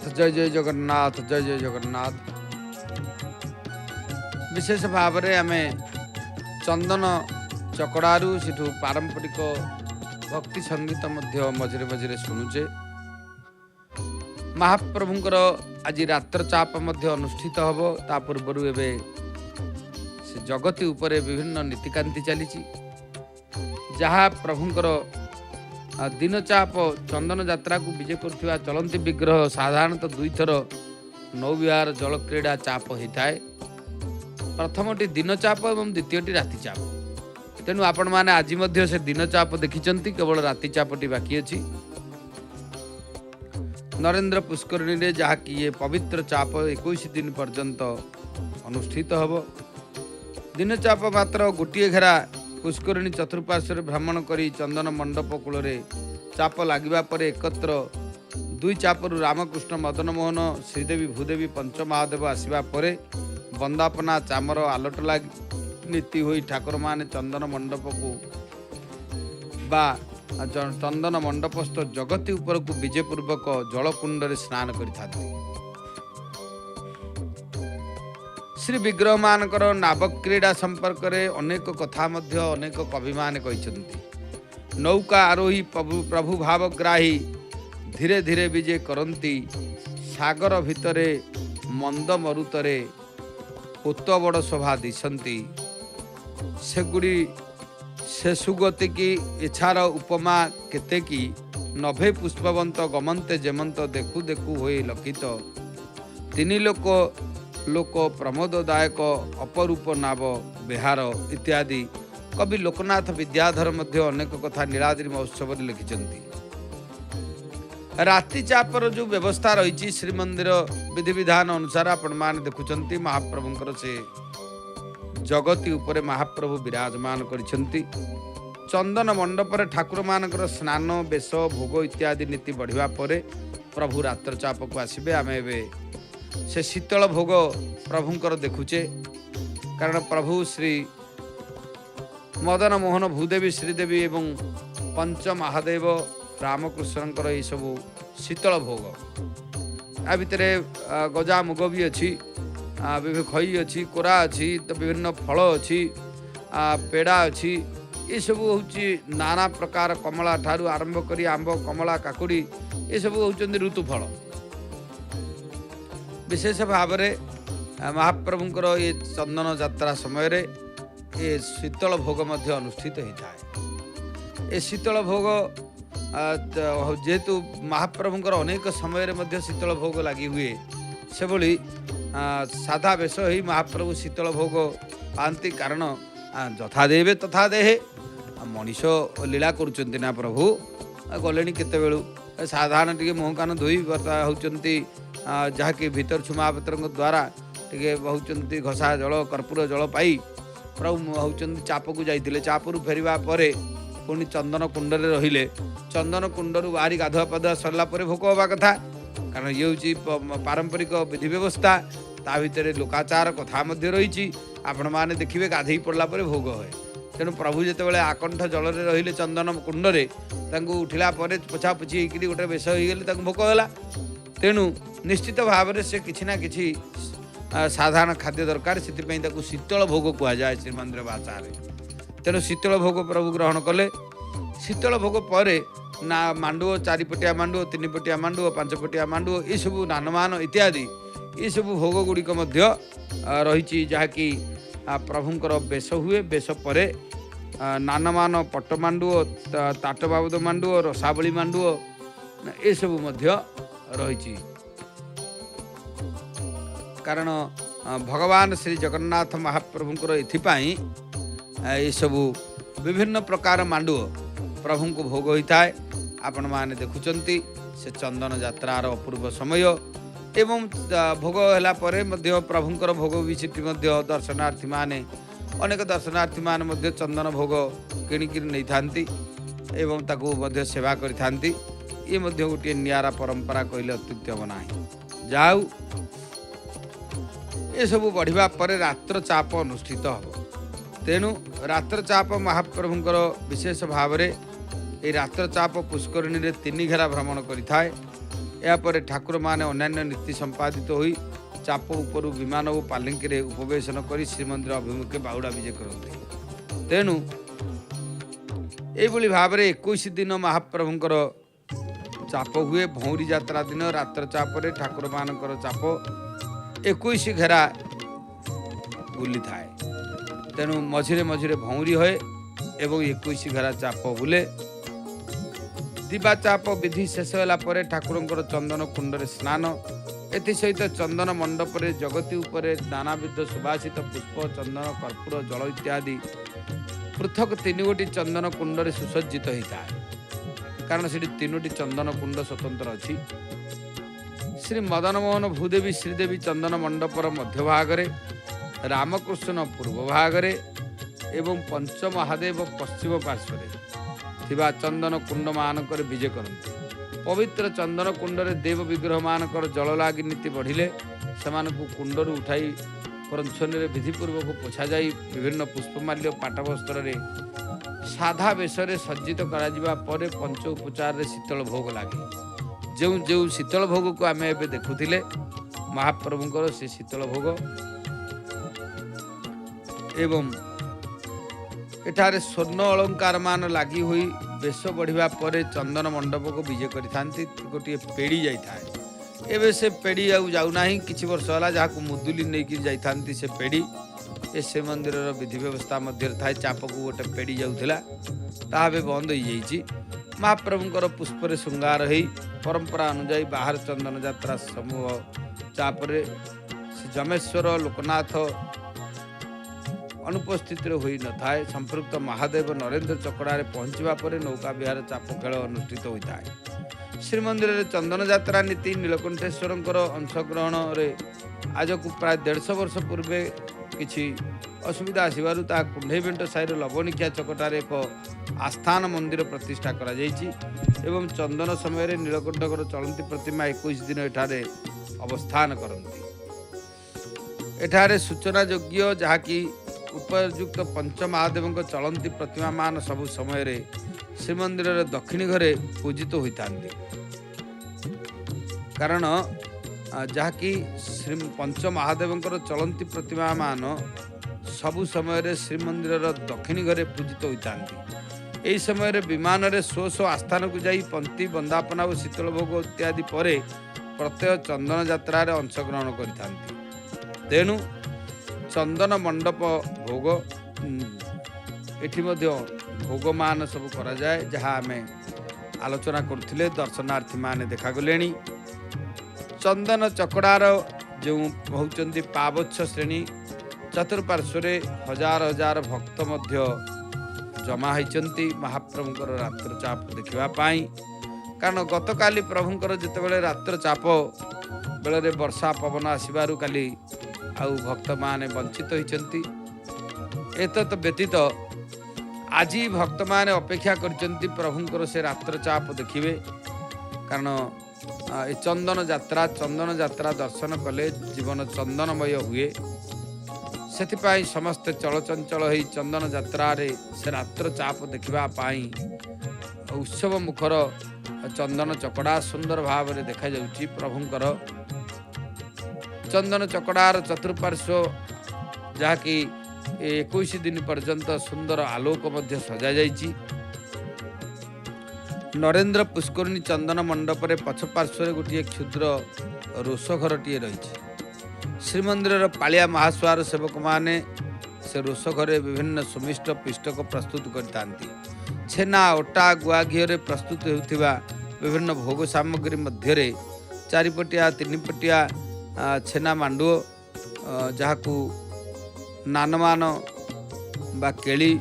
Speaker 1: जय जय जगन्नाथ, जय जय जगन्नाथ। विशेष भाव में आम चंदन चकड़ारू सेठू पारंपरिक भक्ति संगीत मझे मझे शुणुचे। महाप्रभुंकर आज रात्र चाप अनुष्ठित हम ता पूर्वर एवं से जगती उपरे विभिन्न नीतिकांति चली जहाँ प्रभुंकर दिन चाप चंदन यात्रा को विजय कर चलती विग्रह साधारणतः दुई थर नौविहार जल क्रीड़ा चाप होता है। प्रथमटी दिन चाप और द्वितीयटी राति चाप। तेणु आपण मैंने आज से दिन चाप देखी केवल राति चापटी बाकी अच्छी नरेंद्र पुष्करिणी रे जहाँ कि ये पवित्र चाप 21 दिन पर्यंत अनुष्ठित हब। दिन चाप मात्र गोटे घेरा पुष्करिणी चतुर्पार्श्व भ्रमण करी चंदन मंडप कूल चाप लगिबा परे एकत्र दुई चापरू रामकृष्ण मदन मोहन श्रीदेवी भूदेवी पंचमहादेव आसवा परे बंदापना चामर आलट लगी नीति हुई ठाकुर माने चंदन मंडप को बा चंदन मंडपस्थ जगती उपर को विजयपूर्वक जलकुंड स्नान करथांती। श्री विग्रह मानकर नावक क्रीड़ा संपर्क में अनेक कथा अनेक कवि माने कहिसंती। नौका आरोही प्रभु भावग्राही धीरे धीरे विजय करती सागर भितरे मंद मरुतरे उत बड़ शोभा दिशंती सेगुड़ी से सुगति की इच्छार उपमा केते की नभे पुष्पवंत गमंते जेमंत देखु देखु होई लखित तीन लोक लोक प्रमोददायक अपरूप नाव बिहार इत्यादि कवि लोकनाथ विद्याधर मध्य अनेक कथा नीलाद्रि महोत्सव लिखिछंती। राति चापर जो व्यवस्था रही श्रीमंदिर विधि विधान अनुसार आपण मान देखुचंती महाप्रभुंकर से जगती उपरे महाप्रभु विराजमान करिसंती। चंदन मंडप ठाकुर मानकर स्नान बेश भोग इत्यादि नीति बढ़िया परे प्रभु रात्र चाप को आसबे। आम से शीतल भोग प्रभुंकर देखुचे कारण प्रभु श्री मदन मोहन भूदेवी श्रीदेवी एवं पंच महादेव रामकृष्णकर ये सब शीतल भोग आ भितर गजा मुग भी अच्छी खई अच्छी कोरा अच्छी तो विभिन्न फल अच्छी पेड़ा अच्छी ये सब हूँ नाना प्रकार कमला ठारू आरंभ करी आंब कमला काकुड़ी ये सब हूँ ऋतुफल। विशेष भाव में महाप्रभुंकर ये चंदन यात्रा समय रे ये शीतल भोग मध्य अनुष्ठित होता है। ये शीतल भोग जेहेतु महाप्रभुंकर अनेक समय मध्य शीतल भोग लगी हुए से भली साधा बेश ही महाप्रभु शीतल भोग पाती कारण जथा देवे तथा देहे मनीष लीला करुचंती ना प्रभु गले केते बेलू साधारण टे मुह कान धोई होती जहाँकि भीतर छुमापत्र द्वारा टे होती घसा जल कर्पूर जल पाई प्रभु होती चाप को जाइए चापरू फेरवा परे पुणी चंदन कुंड रहिले चंदन कुंडरू बाहरी गाधुआ पाधुआ सरला भोग हवा कथा कारण ये हूँ पारंपरिक विधि व्यवस्था ता भितर लोकाचार कथा रही आपण मैंने देखिए गाधई पड़ला भोग हुए। तेणु प्रभु जिते आकंठ जल रहिले चंदन कुंड उठिला पोछा पोछी होकर गोटे बेश हो गले भोग है। तेणु निश्चित भाव में से किसी ना कि साधारण खाद्य दरकार से शीतल भोग कहुए श्रीमंदिर भाषा। तेणु शीतल भोग प्रभु ग्रहण कले। शीतल भोग पर ना मांडुओ चारिपटिया मांडुओ तीन पटिया मांडुओ पांच पटिया मांडुओ ये सब नानमान इत्यादि ये सब भोग गुड़िक रही जहाँकि प्रभुंकर बेश हुए। बेश पर नानमान पट्ट मांडुओ ताट बाबद मांडुओ रसावली मांडुओ ये सब रही कारण भगवान श्री जगन्नाथ महाप्रभुंकर एथिपाई ये सब विभिन्न प्रकार मांडुओ प्रभु को भोग होता है। आपण माने देखुचंती से चंदन यात्रार अपूर्व समय एवं भोग है प्रभुंकर भोग भी सीटी दर्शनार्थी माने अनेक दर्शनार्थी माने चंदन भोग किणिक नहीं था ताकू सेवा करि ये गोटे नियारा परंपरा कहले अत्युक्ति हम ना। जाऊ ये सब बढ़िया पर रात्र चाप अनुष्ठित हो। तेणु रात्र चाप महाप्रभुंकर विशेष भाव में ये रात्र चाप पुष्करिणी रे 3 घेरा भ्रमण करिथाए। यापर ठाकुर माने अन्यान्य नीति संपादित होई चाप उपरू विमान और पालिंकी रे उपवेशन कर श्रीमंदिर अभिमुखे बाहुड़ा विजे करते। तेणु यही भाव में 21 दिन महाप्रभुंकर चाप हुए। भौरी यात्रा दिन रात्र चापरे ठाकुर मानकर चाप 21 घेरा बुली थाए। तेणु मझिरे मझिरे भौरी होए एवं 21 घेरा चाप बुले। दिवा चाप विधि शेष होला परे ठाकुरंकर चंदन कुंडरे स्नान। एथि सहित चंदन मंडपरे जगती उपरे नानाविध सुभाषित पुष्प चंदन कर्पूर जल इत्यादि पृथक 3 गोटी चंदन कुंडरे सुसज्जित होता है। कारण से 3टी चंदन कुंड स्वतंत्र अच्छी। श्री मदन मोहन भूदेवी श्रीदेवी चंदन मंडपर मध्य भागरे, रामकृष्ण पूर्व भागरे एवं पंच महादेव पश्चिम पार्श्वरे थिबा चंदन कुंड मानकर विजे करते। पवित्र चंदन कुंडरे देव विग्रह मानकर जल लागी नीति बढ़िले सेमानकु कुंडरू उठाई प्रंछन विधिपूर्वक पोछा जाई विभिन्न पुष्पमाल्य पाटवस्त्र रे साधा बेशरे सज्जित करा जिबा परे पंच उपचार रे शीतल भोग लागे। जो जो शीतल भोग को आमे एबे देखुथिले महाप्रभुंकर से शीतल भोग एवं एठारे स्वर्ण अलंकार मान लागी हुई बेश बढ़िया पर चंदन मंडप को विजे करि गोटे पेड़ी जाए। एवं से पेड़ी जाऊना किछि वर्ष होला जहाँ मुदुली नहीं जाती से पेड़ी ए श्रीमंदिर विधि व्यवस्था मध्य थाए। चाप को गोटे पेड़ी जाऊला ता बंद हो जाइए। महाप्रभुंकर पुष्पर श्रृंगार हो परंपरा अनुजाई बाहर चंदन यात्रा समूह चापरे श्री जमेश्वर लोकनाथ अनुपस्थित होई न थाए। संपृक्त महादेव नरेंद्र चकड़ा पहुंचवा पर नौका विहार चाप खेल अनुष्ठित होता है। श्रीमंदिर रे चंदन यात्रा नीति नीलकंठेश्वर अंशग्रहण रे आज को प्राय 150 वर्ष पूर्वे किछि असुविधा आसबारु ता कुंडेबेंट साइर लवणिकिया चकटार एक आस्थान मंदिर प्रतिष्ठा करा जायछि एवं चंदन समय नीलकंठकर चलंती प्रतिमा 21 दिन एठारे अवस्थान करती। एठारे सूचना योग्य जहाँकि उपयुक्त पंच महादेव चलंती प्रतिमा मान सबु समय श्रीमंदिर दक्षिणी घरे पूजित होता। कारण जहाँकि श्री पंच महादेव चलंती प्रतिमा मान सबु समय श्रीमंदिर दक्षिणी घरे पूजित होता। यही समय विमान रे स्व स्व आस्थान को जाई पंक्ति वंदापना और शीतल भोग इत्यादि परे प्रत्यय चंदन यात्रा अंशग्रहण करथांती। तेणु चंदन मंडप भोग एठी मध्य भोगमान सब करा जाए जहाँ आमे आलोचना करथिले दर्शनार्थी माने देखा गलेनी। चंदन चकड़ार जो होचंती पावच्छ श्रेणी चतुर्पार्श्वरे हजार हजार भक्त मध्य जमा होइचंती महाप्रभुंकर रात्र चाप देखिबा पाई। कारण गतकाली प्रभुंकर जेतेबेले रात्र चाप बेले वर्षा पवन आसबारु काली आउ भक्त माने वंचित होइचंती। एतत व्यतीत आज भक्त माने अपेक्षा करचंती प्रभुंकर से रात्र चाप देखिबे। कारण चंदन यात्रा दर्शन कले जीवन चंदनमय हुए। सेथिपाई समस्त चलचंचल होई चंदन यात्रा रे से रात्र चाप देखिबा पाई उत्सव मुखर चंदन चकड़ा सुंदर भाव में देखा जाउची। प्रभुंकर चंदन चकड़ार चतुर्पार्श्व जहाँ कि 21 दिन पर्यंत सुंदर आलोक मध्य सजा जाइची। नरेंद्र पुष्करणी चंदन मंडप रे पछपार्श्व गोटे क्षुद्र रोषघरटीए रही। श्रीमंदिर पालिया महास्वार सेवक माने से रोषघरे विभिन्न सुमिष्ट पिष्टक प्रस्तुत करतांती। छेना अटा गुआ घीरे प्रस्तुत होउथिबा विभिन्न भोग सामग्री मध्य चारिपटिया तीनिपटिया छेना मांडुओ जहाँ नानमान बा केली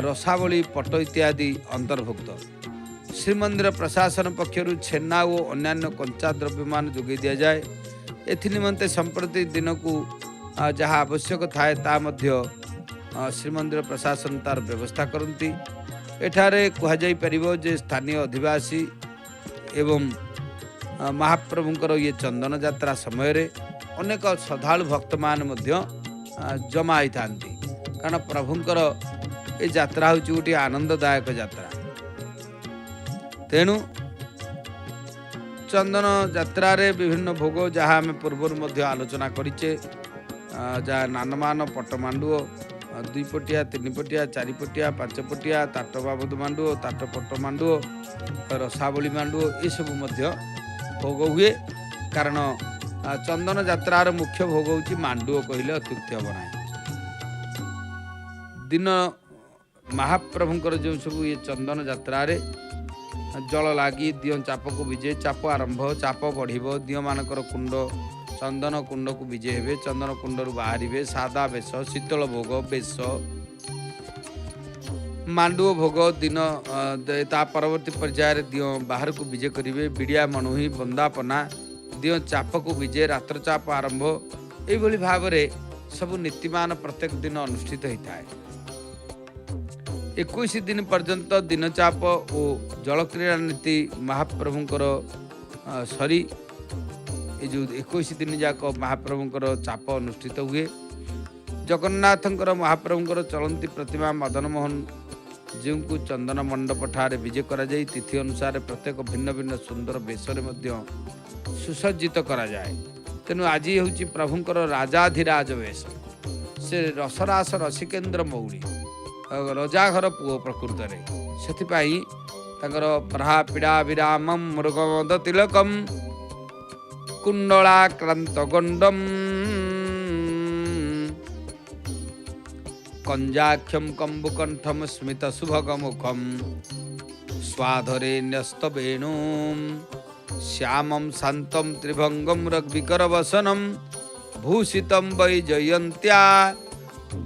Speaker 1: रसावली पट इत्यादि अंतर्भुक्त। श्रीमंदिर प्रशासन पक्षर छेना और अन्यान्य कंचा द्रव्यमान जोगे दि जाए। एनिमंते संप्रति दिन को जहाँ आवश्यक थाए ता मध्य श्रीमंदिर प्रशासन तार व्यवस्था करती। एठारे कहुई परिबो जे स्थानीय अधिवासी एवं महाप्रभुंकर ये चंदन यात्रा समय रे अनेक श्रद्धालु भक्त मान मध्य जमा होता। कारण प्रभुंकर ये यात्रा हूँ गोटे आनंददायक यात्रा। तेणु चंदन यात्रा रे विभिन्न भोग जहाँ आम पूर्व आलोचना करिचे जहाँ नानमान पट्टमांडुओ 2 पटिया 3 पटिया 4 पटिया 5 पटिया ताट बाबद मांडुओ ताट पट्ट मांडुओ रसावली मांडुओ ये सब भोग हुए कारण चंदन यात्रार मुख्य भोग होची मांडुओ कहले अत्युक्ति हम ना दिन महाप्रभुंकर जो सब ये चंदन यात्रा रे जल लगी दियो चाप को विजे चाप आरंभ चाप बढ़िबो दियो मानकर कुंड चंदन कुंड को विजे हेबे चंदन कुंड रु बाहरिबे सादा बेश शीतल भोग बेश मांडुओ भोग दिन ता परवर्ती पर्याय दियो बाहर को विजे करिवे बिड़िया मणुही बंदापना दियो चाप को विजे रात्र चाप आरंभ एभली भाव रे सब नीतिमान प्रत्येक दिन अनुष्ठित होता है 21 दिन पर्यंत दिन चाप और जल क्रीड़ा नीति महाप्रभुंकर सरी ये जो 21 दिन जाक महाप्रभुंकर चाप अनुष्ठित हुए जगन्नाथंकर महाप्रभुंकर चलती प्रतिमा मदन मोहन जी को चंदन मंडप ठारे विजे करा जाई तिथि अनुसार प्रत्येक भिन्न भिन्न सुंदर बेशरे मध्य सुसज्जित करा जाए तेणु आज हूँ प्रभुंकर राजाधिराज वेश से रसरास रसिकेन्द्र मौली रजा घर पुओ प्रकृत से प्रहा पीड़ा विराम मृगमद तिलकम कुंडलाक्रांत गंडम कंजाख्यम कंबुकंठम स्मित सुभग मुखम स्वाधरे न्यस्त वेणुम श्यामम शांतम त्रिभंगम रग्विकर वसनम भूषितम वैजयंत्या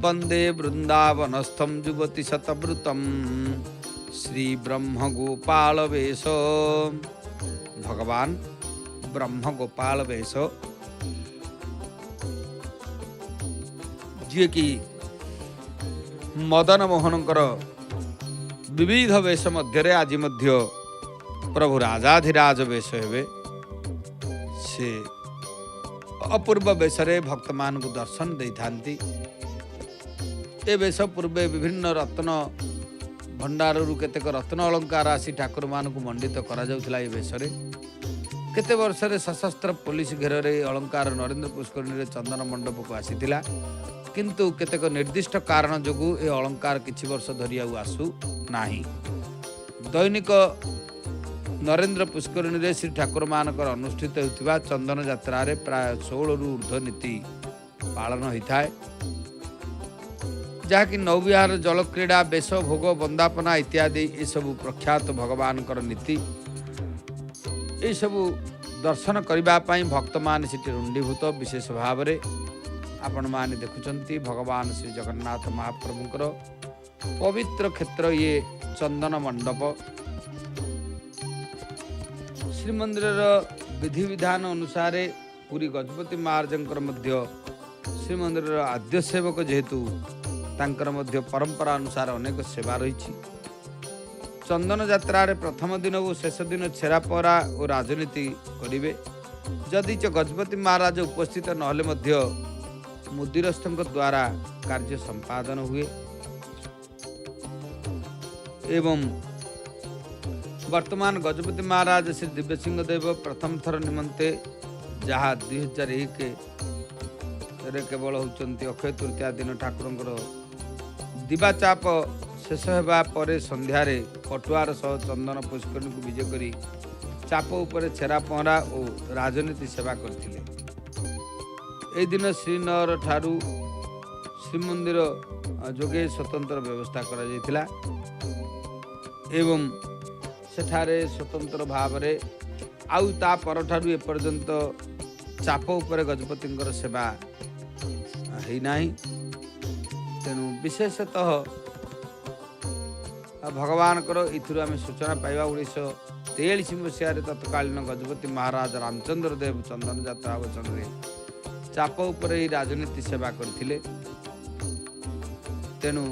Speaker 1: वंदे वृंदावनस्थम युवती शतवृतम श्री ब्रह्म गोपाल वेश भगवान ब्रह्म गोपाल वेश जी की मदन मोहनकर विविध वेश मध्य आज मध्य प्रभु राजाधिराज वेश हेबे से अपूर्व वेशरे भक्त मान को दर्शन दे थांती ए वेश पूर्वे विभिन्न रत्न भंडार केतेक रत्न अलंकार आसी ठाकुर मान को मंडित करा जाउथला ए वेशरे केते वर्ष रे सशस्त्र पुलिस घेर रे अलंकार नरेंद्र पुष्करणी रे चंदन मंडप को आसीथिला किंतु केतेक निर्दिष्ट कारण जोगु ए अलंकार किछि वर्ष धरि आसु नाही दैनिक नरेंद्र पुष्करणी रे श्री ठाकुर मानकर अनुष्ठित होतिबा चंदन यात्रा रे प्राय 16 रु ऊर्ध्व नीति पालन होइथाय जहाँकि नौविहार जल क्रीड़ा बेश भोग बंदापना इत्यादि ये सब प्रख्यात भगवान नीति ये सब दर्शन करने भक्त मान सिटी रुंडीभूत विशेष भाव में आपण माने देखुचंती भगवान श्री जगन्नाथ महाप्रभुंकर पवित्र क्षेत्र ये चंदन मंडप श्रीमंदिर विधि विधान अनुसार पुरी गजपति महाराजंकर मध्य श्रीमंदिर आद्य सेवक जेहेतु तांकर मध्य परंपरा अनुसार अनेक सेवा रही चंदन यात्रा रे प्रथम दिन और शेष दिन छेरापहरा और राजनीति करेंगे जदि गजपति महाराज उपस्थित नहले मध्य मुदिरस्थों द्वारा कार्य संपादन हुए एवं वर्तमान गजपति महाराज श्री दिव्य सिंह देव प्रथम थर निमंते जहाँ 2001 केवल होती अक्षय तृतीया दिन ठाकुर दिवा चाप शेष होगा पर संध्यारे पटुआर सह चंदन पुष्करणी को विजय करी चाप उपर छेरा पहरा और राजनीति सेवा करथिले। ए दिन श्रीनगर ठारू श्रीमंदिर जोगे स्वतंत्र व्यवस्था करा जायतिला एवं सेठारे स्वतंत्र भाव रे आउ ता पर ठारू ए पर्यंत चाप उपर गजपतिंकर सेवा है नाही तेणु विशेषतः भगवान इथुर आम सूचना पाइबा 1943 मसीह तत्कालीन गजपति महाराज रामचंद्र देव चंदन यात्रा अवसर में चाप उपर राजनीति सेवा करथिले तेणु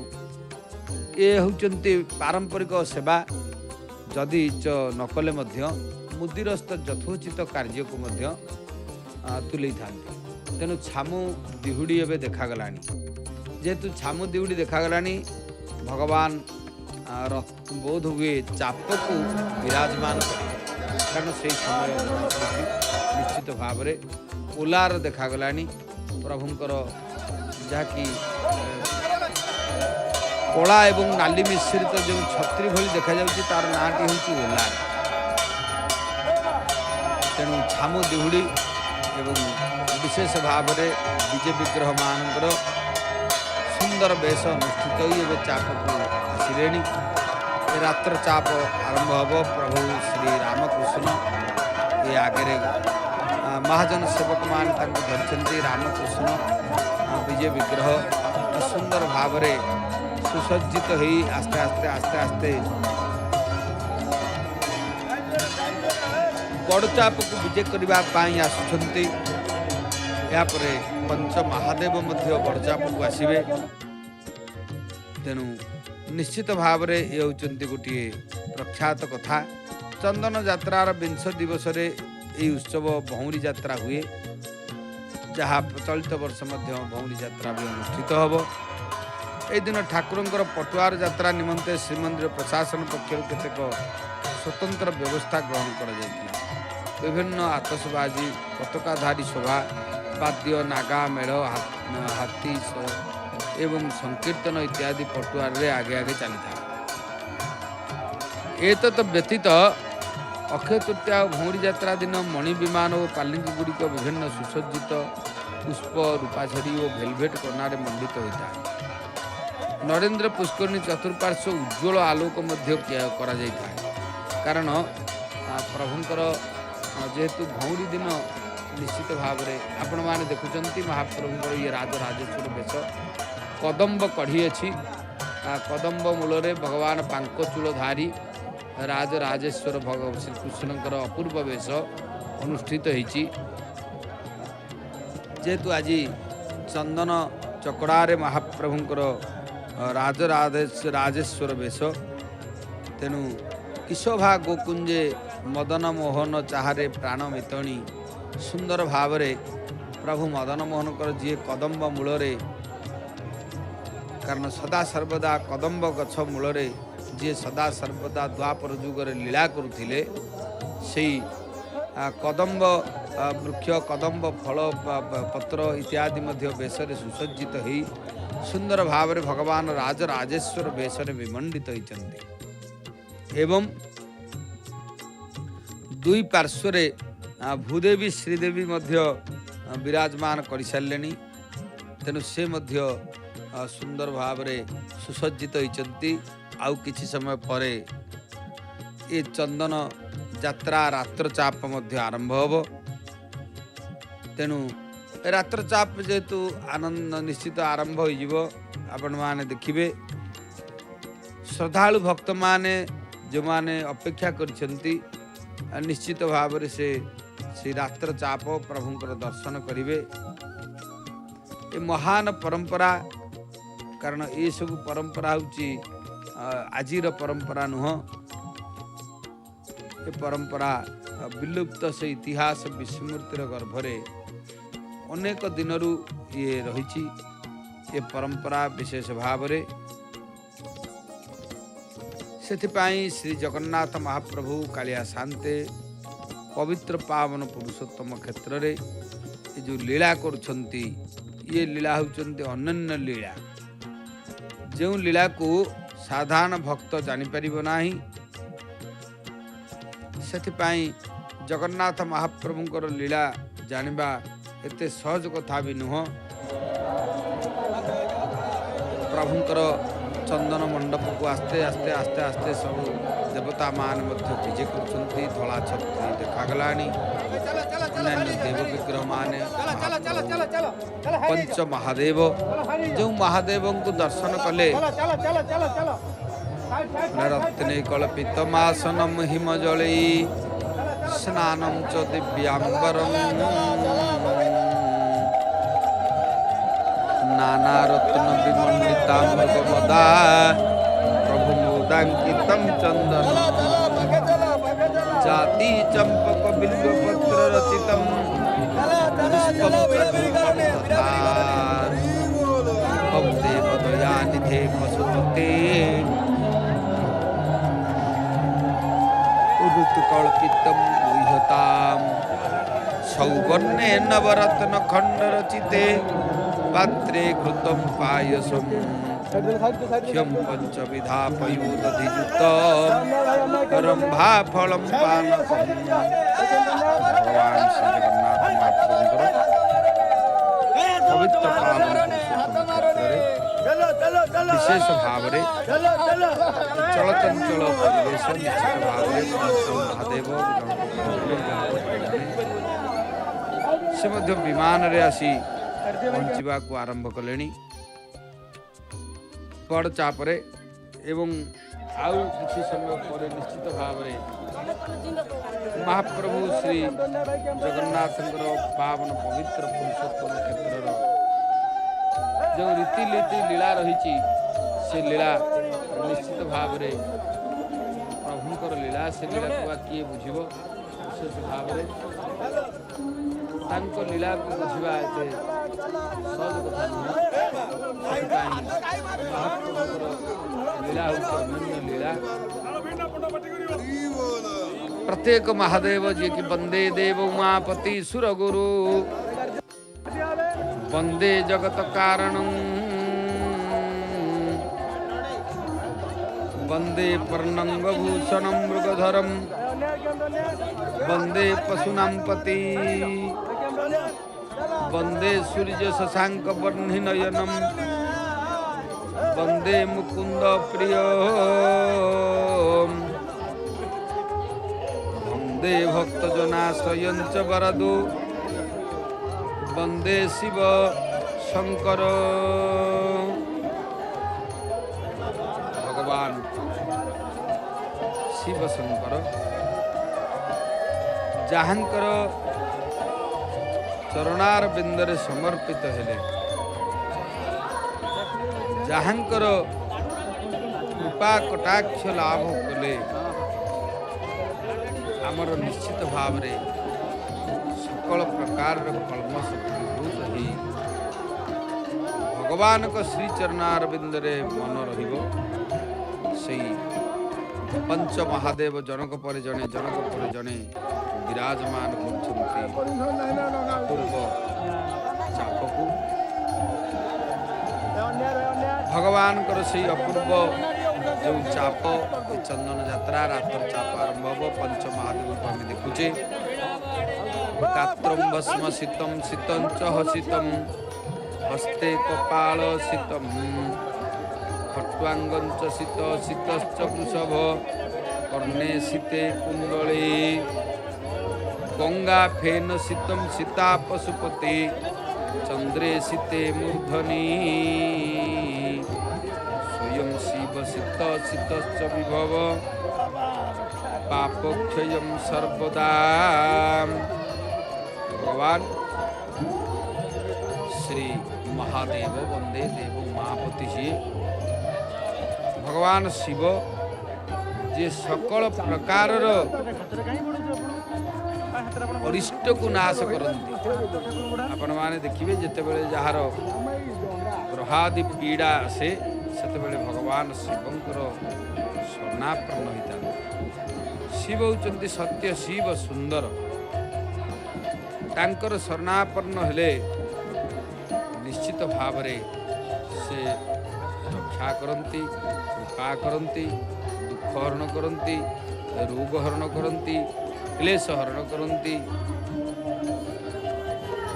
Speaker 1: ये होचंती पारंपरिक सेवा जदि नकले मध्य मुदिरस्थ यथोचित कार्य को मध्य तुले थांती तेणु छामु दिहुड़ी एवं देखागलानी जेहेतु छामु दिहुड़ी देखागलानी भगवान बोध हुए चाप को विराजमान कारण से समय निश्चित भाव में ओलार देखागला प्रभुंकर जहाँकि कला एवं नाली मिश्रित जो छत्री भली देखा जाउची तार नाटी होची ओलार। तेणु छामु दिहुड़ी एवं विशेष भाव में विजय विग्रह मानकर सुंदर बेश अनुष्ठित हो चाप को आसिले रात्र चाप आरंभ हम प्रभु श्री रामकृष्ण ये आगे महाजन सेवक मान धरती रामकृष्ण विजय विग्रह सुंदर भाव में सुसज्जित हो आस्ते आस्ते आस्ते आस्ते बड़चाप को विजय करने आसुंच यापर पंच महादेव बड़चाप को आसवे। तेणु निश्चित भाव में ये होती गोटे प्रख्यात कथा चंदन यात्रार 20 दिवस ये उत्सव भौरी यात्रा हुए जहाँ चलित वर्ष भौरी यात्रा भी अनुष्ठित हम। ए दिन ठाकुरंकर पटुआर यात्रा निमंते श्रीमंदिर प्रशासन पक्षर केतेक स्वतंत्र व्यवस्था ग्रहण कर विभिन्न आतशबाजी पताकाधारी शोभा वाद्य नागा मेढ़ हाथी एवं संकीर्तन इत्यादि पटुआर रे आगे आगे चली था। एतत् व्यतीत अक्षय तृतीया भौरी यात्रा दिन मणि विमान और पालिंगी गुड़िक विभिन्न सुसज्जित पुष्प रूपाझरी और भेलभेट कर्णारे मंडित होता है। नरेंद्र पुष्करणी चतुर्पार्श्व उज्ज्वल आलोक कारण प्रभुंकर जेहेतु भौरी दिन निश्चित भाव में आपण मैंने देखुं महाप्रभुंकर ये राजराजेश्वर बेश कदम्ब कढ़ी अच्छी कदम्ब मूल भगवान पांकचूलधारी राजराजेश्वर श्रीकृष्णकर अपूर्व बेश अनुष्ठित होती जेहेतु आज चंदन चकड़ारे महाप्रभुंकर राजेश्वर बेश तेणु किशोभा गोकुंजे मदन मोहन चाहारे प्राण मितणी सुंदर भाव में प्रभु मदन मोहन कर जी कदम्ब मूल कारण सदा सर्वदा कदम्ब गछ मूल जी सदा सर्वदा द्वापर जुगर लीला करुले से कदम्ब वृक्ष कदम्ब फल पत्र इत्यादि बेश सुसज्जित हो सुंदर भाव में भगवान राजराजेश्वर बेश विमंडित होती एवं दुई पार्श्व भूदेवी श्रीदेवी विराजमान कर सारे तेणु से सुंदर भाव में सुसज्जित होती आउ किछि समय पर ये चंदन यात्रा रात्र चाप आरंभ हम तेणु रात्र चाप जेहेतु आनंद निश्चित आरंभ हो आपण माने देखिबे श्रद्धालु भक्त माने जो माने अपेक्षा करछंती निश्चित भाव में से रात्र चाप प्रभुंकर दर्शन करिवे। ये महान परंपरा कारण ये सब परंपरा होची आजिर परंपरा नुह ये परंपरा विलुप्त से इतिहास विस्मृतिर गर्भरे अनेक दिनरू ये रही ये परंपरा विशेष भाव में सेथिपाई श्री जगन्नाथ महाप्रभु कालिया शांते पवित्र पावन पुरुषोत्तम क्षेत्र रे ये जो लीला करुछंती ये लीला होचंती अनन्य लीला जो लीला को साधारण भक्त जानी परिबो नाही सेथिपाई जगन्नाथ महाप्रभुंकर लीला जानिबा एते सहज कथा भी नुह। प्रभुंकर चंदन मंडप को आस्ते आस्ते आस्ते आस्ते सब देवता मान विजय कर धला छत्री देखागला अन्य देव विग्रह मान पंच महादेव जो महादेव को दर्शन कले रत्ने कल्पित मासनम हिम जलई स्नानम च दिव्यांबरम नाना रत्न विमंडिता मृगमदा प्रभु मोदांकितम चंदन जाति चंपक बिल्वपत्र रचितम देव दयानिधे पशुपते ऋतुकल्पितम सौवर्णे नवरत्न खंड रचिते पात्रे घृतम पायसम ह्यम पंचविधा पयूदधियुत रंभा फलम पानकम। भगवान श्री जगन्नाथ महाप्रभुଙ୍କର पवित्र पावन क्षेत्ରରେ विशेष भावरे चलचंचल परिवेश निश्चित भावरे महादेव से मध्य विमान रे आसी पहुँचवा को आरंभ कले बड़ चापरे एवं आउ किसी समय पर निश्चित भाव महाप्रभु श्री जगन्नाथ पावन पवित्र पुरुषोत्तम क्षेत्र जो रीतिनीति लीला रही से लीला निश्चित भाव प्रभुंकर लीला से लीला को किए बुझिब विशेष भाव लीला को बुझा एत सहज कथा नुह लीला अनन्य लीला प्रत्येक महादेव जी की वंदे देव उमापति सुरगुरु वंदे जगत कारणं वंदे पर्णंगभूषणं मृगधरं वंदे पशूनां पति वंदे सूर्य शशांक वर्णिनयनम वंदे मुकुंद प्रिय वंदे भक्तजनाश्रयं च वरदो वंदे शिव शंकर। भगवान शिव शंकर जहाँकर चरणार बिंदरे समर्पित हेले जहाँकर कृपा कटाक्ष लाभ कले आमर निश्चित भाव सकल प्रकार कलमश दूरीभूत ही भगवान को श्री चरणार बिंदरे मन रहिबो से पंच महादेव जनक पर जने विराजमान पूर्व चापकू भगवान से अपूर्व जो चाप चंदन यात्रा रातर चाप आरंभ हम पंच महादेव को आम देखुचे गात्रम भस्म शीतम शीतं च हसितम हस्ते कपाल शीतम खट्वांगं च शीत शीतश्च वृषभ कर्णे शीते कुंडले गंगा फेन शीतम सीता पशुपति चंद्रे शीते मूर्धनि स्वयं शिव शीत शीतश्च विभव पापक्षयं सर्वदा। भगवान श्री महादेव वंदे देव महापति जी भगवान शिव जे सकल प्रकार अरिष्ट को नाश करती आपण माने देखिए जितेबले जार ग्रहादि पीड़ा आसे सेतेबले भगवान शिवंकर शरणापन्न होता। शिव होचंती सत्य शिव सुंदर तांकर शरणापन्न हेले निश्चित भाव से रक्षा करती कृपा करती दुख हरण करती रोग हरण करती क्लेश हरण करती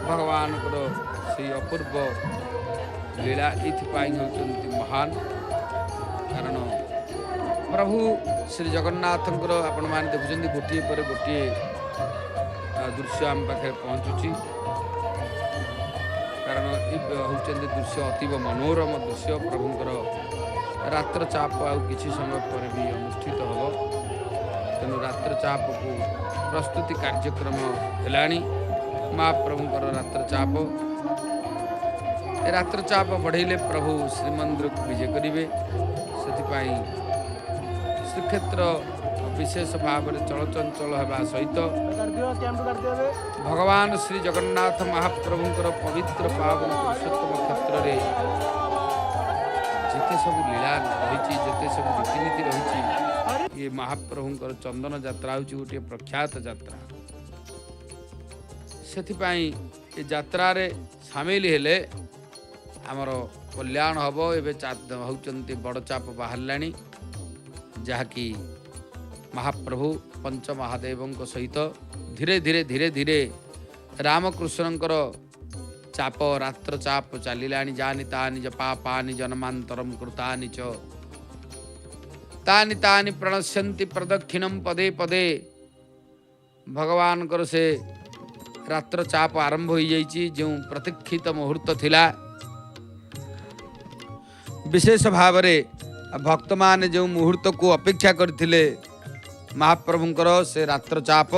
Speaker 1: भगवान से अपूर्व लीला इथिपाई होती महान कारण प्रभु श्री जगन्नाथ आपण मैंने देखुं गोटे पर गोटे दृश्य आम पाखे पहुँचुची कारण होती दृश्य अतीव मनोरम दृश्य प्रभुंर रात्र चाप आउ किसी समय पर भी अनुष्ठित हम तेणु रात्र चाप को प्रस्तुति कार्यक्रम है महाप्रभुंर रात्र चाप बढ़ेले प्रभु श्रीमंदिर को विजय करेंगे से श्रीक्षेत्र विशेष भाव में चलचंचल होगा सहित भगवान श्री जगन्नाथ महाप्रभुंर पवित्र पावन पुरुषोत्तम क्षेत्र में जिते सब लीला रही जिते सब रीतिनीति रही ये महाप्रभुंर चंदन यात्रा हूँ गोटे प्रख्यात यात्रा ସେଥିପାଇଁ ଏ ଯାତ୍ରାରେ ସାମିଲ ହେଲେ ଆମର କଲ୍ୟାଣ ହେବ। ଏବେ ହେଉଛନ୍ତି ବଡ଼ ଚାପ ବାହାରିଲାଣି, ଯାହାକି ମହାପ୍ରଭୁ ପଞ୍ଚମହାଦେବଙ୍କ ସହିତ ଧୀରେ ଧୀରେ ଧୀରେ ଧୀରେ ରାମକୃଷ୍ଣଙ୍କର ଚାପ ରାତ୍ର ଚାପ ଚାଲିଲାଣି। ଯାନି ତାନି ଜ ପାପାନି ଜନ୍ମାନ୍ତରಂ କୃତାନି ଚ ତାନି ତାନି ପ୍ରଣଶ୍ୟନ୍ତି ପ୍ରଦକ୍ଷିଣମ୍ ପଦେ ପଦେ। ଭଗବାନଙ୍କର ସେ ରାତ୍ର ଚାପ ଆରମ୍ଭ ହୋଇଯାଇଛି। ଯେଉଁ ପ୍ରତୀକ୍ଷିତ ମୁହୂର୍ତ୍ତ ଥିଲା, ବିଶେଷ ଭାବରେ ଭକ୍ତମାନେ ଯେଉଁ ମୁହୂର୍ତ୍ତକୁ ଅପେକ୍ଷା କରିଥିଲେ ମହାପ୍ରଭୁଙ୍କର, ସେ ରାତ୍ର ଚାପ,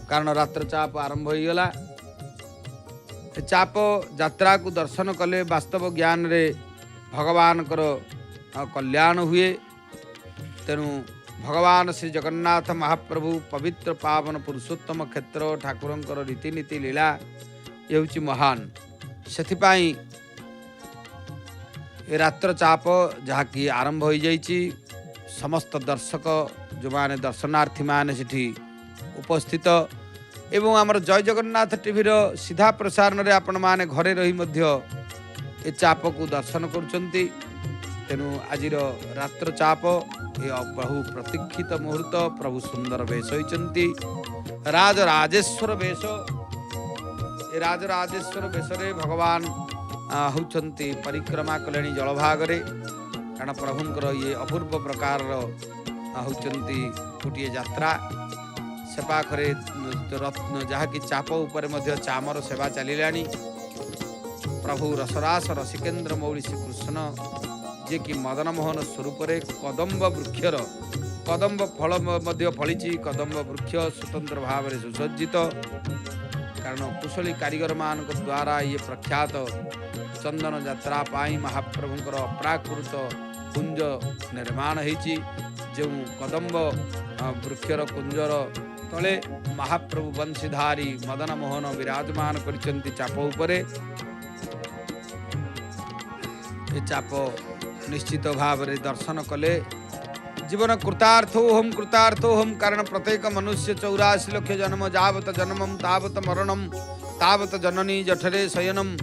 Speaker 1: କାରଣ ରାତ୍ର ଚାପ ଆରମ୍ଭ ହୋଇଗଲା। ଏ ଚାପ ଯାତ୍ରାକୁ ଦର୍ଶନ କଲେ ବାସ୍ତବ ଜ୍ଞାନରେ ଭଗବାନଙ୍କର କଲ୍ୟାଣ ହୁଏ। ତେଣୁ ଭଗବାନ ଶ୍ରୀ ଜଗନ୍ନାଥ ମହାପ୍ରଭୁ ପବିତ୍ର ପାବନ ପୁରୁଷୋତ୍ତମ କ୍ଷେତ୍ର ଠାକୁରଙ୍କର ରୀତିନୀତି ଲୀଳା ହେଉଛି ମହାନ। ସେଥିପାଇଁ ଏ ରାତ୍ର ଚାପ ଯାହାକି ଆରମ୍ଭ ହୋଇଯାଇଛି, ସମସ୍ତ ଦର୍ଶକ ଯେଉଁମାନେ ଦର୍ଶନାର୍ଥୀମାନେ ସେଠି ଉପସ୍ଥିତ ଏବଂ ଆମର ଜୟ ଜଗନ୍ନାଥ ଟିଭିର ସିଧା ପ୍ରସାରଣରେ ଆପଣମାନେ ଘରେ ରହି ମଧ୍ୟ ଏ ଚାପକୁ ଦର୍ଶନ କରୁଛନ୍ତି। ତେଣୁ ଆଜିର ରାତ୍ର ଚାପ ଏ ବହୁ ପ୍ରତୀକ୍ଷିତ ମୁହୂର୍ତ୍ତ। ପ୍ରଭୁ ସୁନ୍ଦର ବେଶ ହୋଇଛନ୍ତି, ରାଜରାଜେଶ୍ୱର ବେଶ। ଏ ରାଜରାଜେଶ୍ୱର ବେଶରେ ଭଗବାନ ହେଉଛନ୍ତି ପରିକ୍ରମା କଲେଣି ଜଳଭାଗରେ। କାରଣ ପ୍ରଭୁଙ୍କର ଇଏ ଅପୂର୍ବ ପ୍ରକାରର ହେଉଛନ୍ତି ଗୋଟିଏ ଯାତ୍ରା। ସେ ପାଖରେ ରତ୍ନ ଯାହାକି ଚାପ ଉପରେ ମଧ୍ୟ ଚାମର ସେବା ଚାଲିଲାଣି। ପ୍ରଭୁ ରସରାସ ରସିକେନ୍ଦ୍ର ମୌଳି ଶ୍ରୀକୃଷ୍ଣ, ଯିଏକି ମଦନମୋହନ ସ୍ୱରୂପରେ କଦମ୍ବ ବୃକ୍ଷର କଦମ୍ବ ଫଳ ମଧ୍ୟ ଫଳିଛି। କଦମ୍ବ ବୃକ୍ଷ ସ୍ୱତନ୍ତ୍ର ଭାବରେ ସୁସଜ୍ଜିତ, କାରଣ କୁଶଳୀ କାରିଗରମାନଙ୍କ ଦ୍ୱାରା ଇଏ ପ୍ରଖ୍ୟାତ ଚନ୍ଦନ ଯାତ୍ରା ପାଇଁ ମହାପ୍ରଭୁଙ୍କର ଅପ୍ରାକୃତ କୁଞ୍ଜ ନିର୍ମାଣ ହୋଇଛି। ଯେଉଁ କଦମ୍ବ ବୃକ୍ଷର କୁଞ୍ଜର ତଳେ ମହାପ୍ରଭୁ ବଂଶୀଧାରୀ ମଦନମୋହନ ବିରାଜମାନ କରିଛନ୍ତି ଚାପ ଉପରେ। ଏ ଚାପ ନିଶ୍ଚିତ ଭାବରେ ଦର୍ଶନ କଲେ ଜୀବନ କୃତାର୍ଥ ହୋମ। କାରଣ ପ୍ରତ୍ୟେକ ମନୁଷ୍ୟ 84 ଲକ୍ଷ ଜନ୍ମ ଯାବତ ଜନ୍ମମ୍ ତାବତ ମରଣମ୍ ତାବତ ଜନନୀ ଜଠରେ ଶୟନମ୍।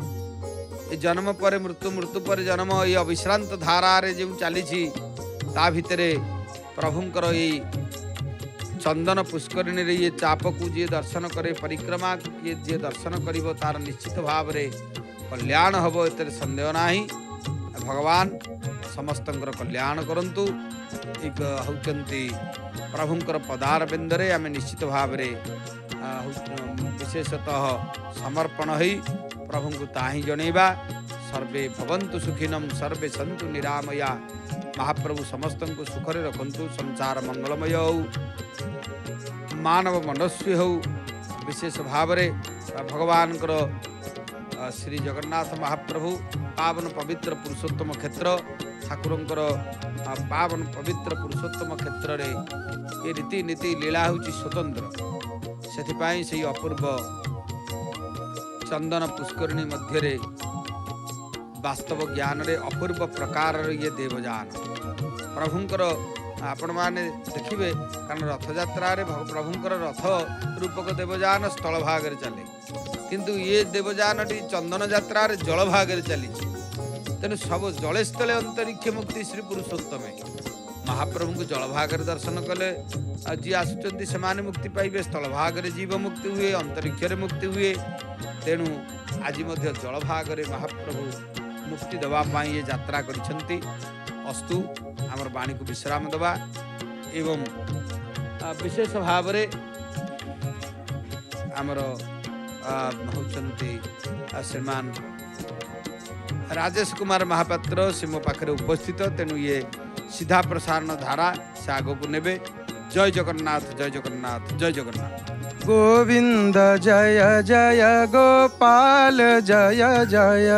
Speaker 1: ଏ ଜନ୍ମ ପରେ ମୃତ୍ୟୁ, ମୃତ୍ୟୁ ପରେ ଜନ୍ମ, ଏ ଅବିଶ୍ରାନ୍ତ ଧାରାରେ ଯେଉଁ ଚାଲିଛି, ତା ଭିତରେ ପ୍ରଭୁଙ୍କର ଏଇ ଚନ୍ଦନ ପୁଷ୍କରିଣୀରେ ଇଏ ଚାପକୁ ଯିଏ ଦର୍ଶନ କରେ, ପରିକ୍ରମା ଯିଏ ଦର୍ଶନ କରିବ, ତାର ନିଶ୍ଚିତ ଭାବରେ କଲ୍ୟାଣ ହେବ, ଏଥିରେ ସନ୍ଦେହ ନାହିଁ। ଭଗବାନ ସମସ୍ତଙ୍କର କଲ୍ୟାଣ କରନ୍ତୁ। ହେଉଛନ୍ତି ପ୍ରଭୁଙ୍କର ପଦାର ବିନ୍ଦରେ ଆମେ ନିଶ୍ଚିତ ଭାବରେ ବିଶେଷତଃ ସମର୍ପଣ ହୋଇ ପ୍ରଭୁଙ୍କୁ ତାହିଁ ଜଣେଇବା। ସର୍ବେ ଭବନ୍ତୁ ସୁଖିନମ୍ ସର୍ବେ ସନ୍ତୁ ନିରାମୟା। ମହାପ୍ରଭୁ ସମସ୍ତଙ୍କୁ ସୁଖରେ ରଖନ୍ତୁ, ସଂସାର ମଙ୍ଗଳମୟ ହେଉ, ମାନବ ମନସ୍ୱୀ ହେଉ। ବିଶେଷ ଭାବରେ ଭଗବାନଙ୍କର ଶ୍ରୀ ଜଗନ୍ନାଥ ମହାପ୍ରଭୁ ପାବନ ପବିତ୍ର ପୁରୁଷୋତ୍ତମ କ୍ଷେତ୍ର, ଠାକୁରଙ୍କର ପାବନ ପବିତ୍ର ପୁରୁଷୋତ୍ତମ କ୍ଷେତ୍ରରେ ଏ ରୀତିନୀତି ଲୀଳା ହେଉଛି ସ୍ୱତନ୍ତ୍ର। ସେଥିପାଇଁ ସେହି ଅପୂର୍ବ ଚନ୍ଦନ ପୁଷ୍କରିଣୀ ମଧ୍ୟରେ ବାସ୍ତବ ଜ୍ଞାନରେ ଅପୂର୍ବ ପ୍ରକାରର ଇଏ ଦେବଯାନ ପ୍ରଭୁଙ୍କର ଆପଣମାନେ ଦେଖିବେ। କାରଣ ରଥଯାତ୍ରାରେ ପ୍ରଭୁଙ୍କର ରଥ ରୂପକ ଦେବଯାନ ସ୍ଥଳ ଭାଗରେ ଚାଲେ, କିନ୍ତୁ ଇଏ ଦେବଯାନଟି ଚନ୍ଦନ ଯାତ୍ରାରେ ଜଳ ଭାଗରେ ଚାଲିଛି। ତେଣୁ ସବୁ ଜଳେ ସ୍ଥଳେ ଅନ୍ତରିକ୍ଷ ମୁକ୍ତି ଶ୍ରୀ ପୁରୁଷୋତ୍ତମେ। ମହାପ୍ରଭୁଙ୍କୁ ଜଳ ଭାଗରେ ଦର୍ଶନ କଲେ ଯିଏ ଆସୁଛନ୍ତି ସେମାନେ ମୁକ୍ତି ପାଇବେ। ସ୍ଥଳ ଭାଗରେ ଜୀବ ମୁକ୍ତି ହୁଏ, ଅନ୍ତରିକ୍ଷରେ ମୁକ୍ତି ହୁଏ। ତେଣୁ ଆଜି ମଧ୍ୟ ଜଳ ଭାଗରେ ମହାପ୍ରଭୁ ମୁକ୍ତି ଦେବା ପାଇଁ ଏ ଯାତ୍ରା କରିଛନ୍ତି। ଅସ୍ତୁ ଆମର ବାଣୀକୁ ବିଶ୍ରାମ ଦେବା ଏବଂ ବିଶେଷ ଭାବରେ ଆମର ହେଉଛନ୍ତି ଶ୍ରୀମାନ ରାଜେଶ କୁମାର ମହାପାତ୍ର ସେ ମୋ ପାଖରେ ଉପସ୍ଥିତ। ତେଣୁ ଇଏ ସିଧା ପ୍ରସାରଣ ଧାରା ସେ ଆଗକୁ ନେବେ। ଜୟ ଜଗନ୍ନାଥ, ଜୟ ଜଗନ୍ନାଥ, ଜୟ ଜଗନ୍ନାଥ।
Speaker 2: गोविंद जय जय गोपाल जय जय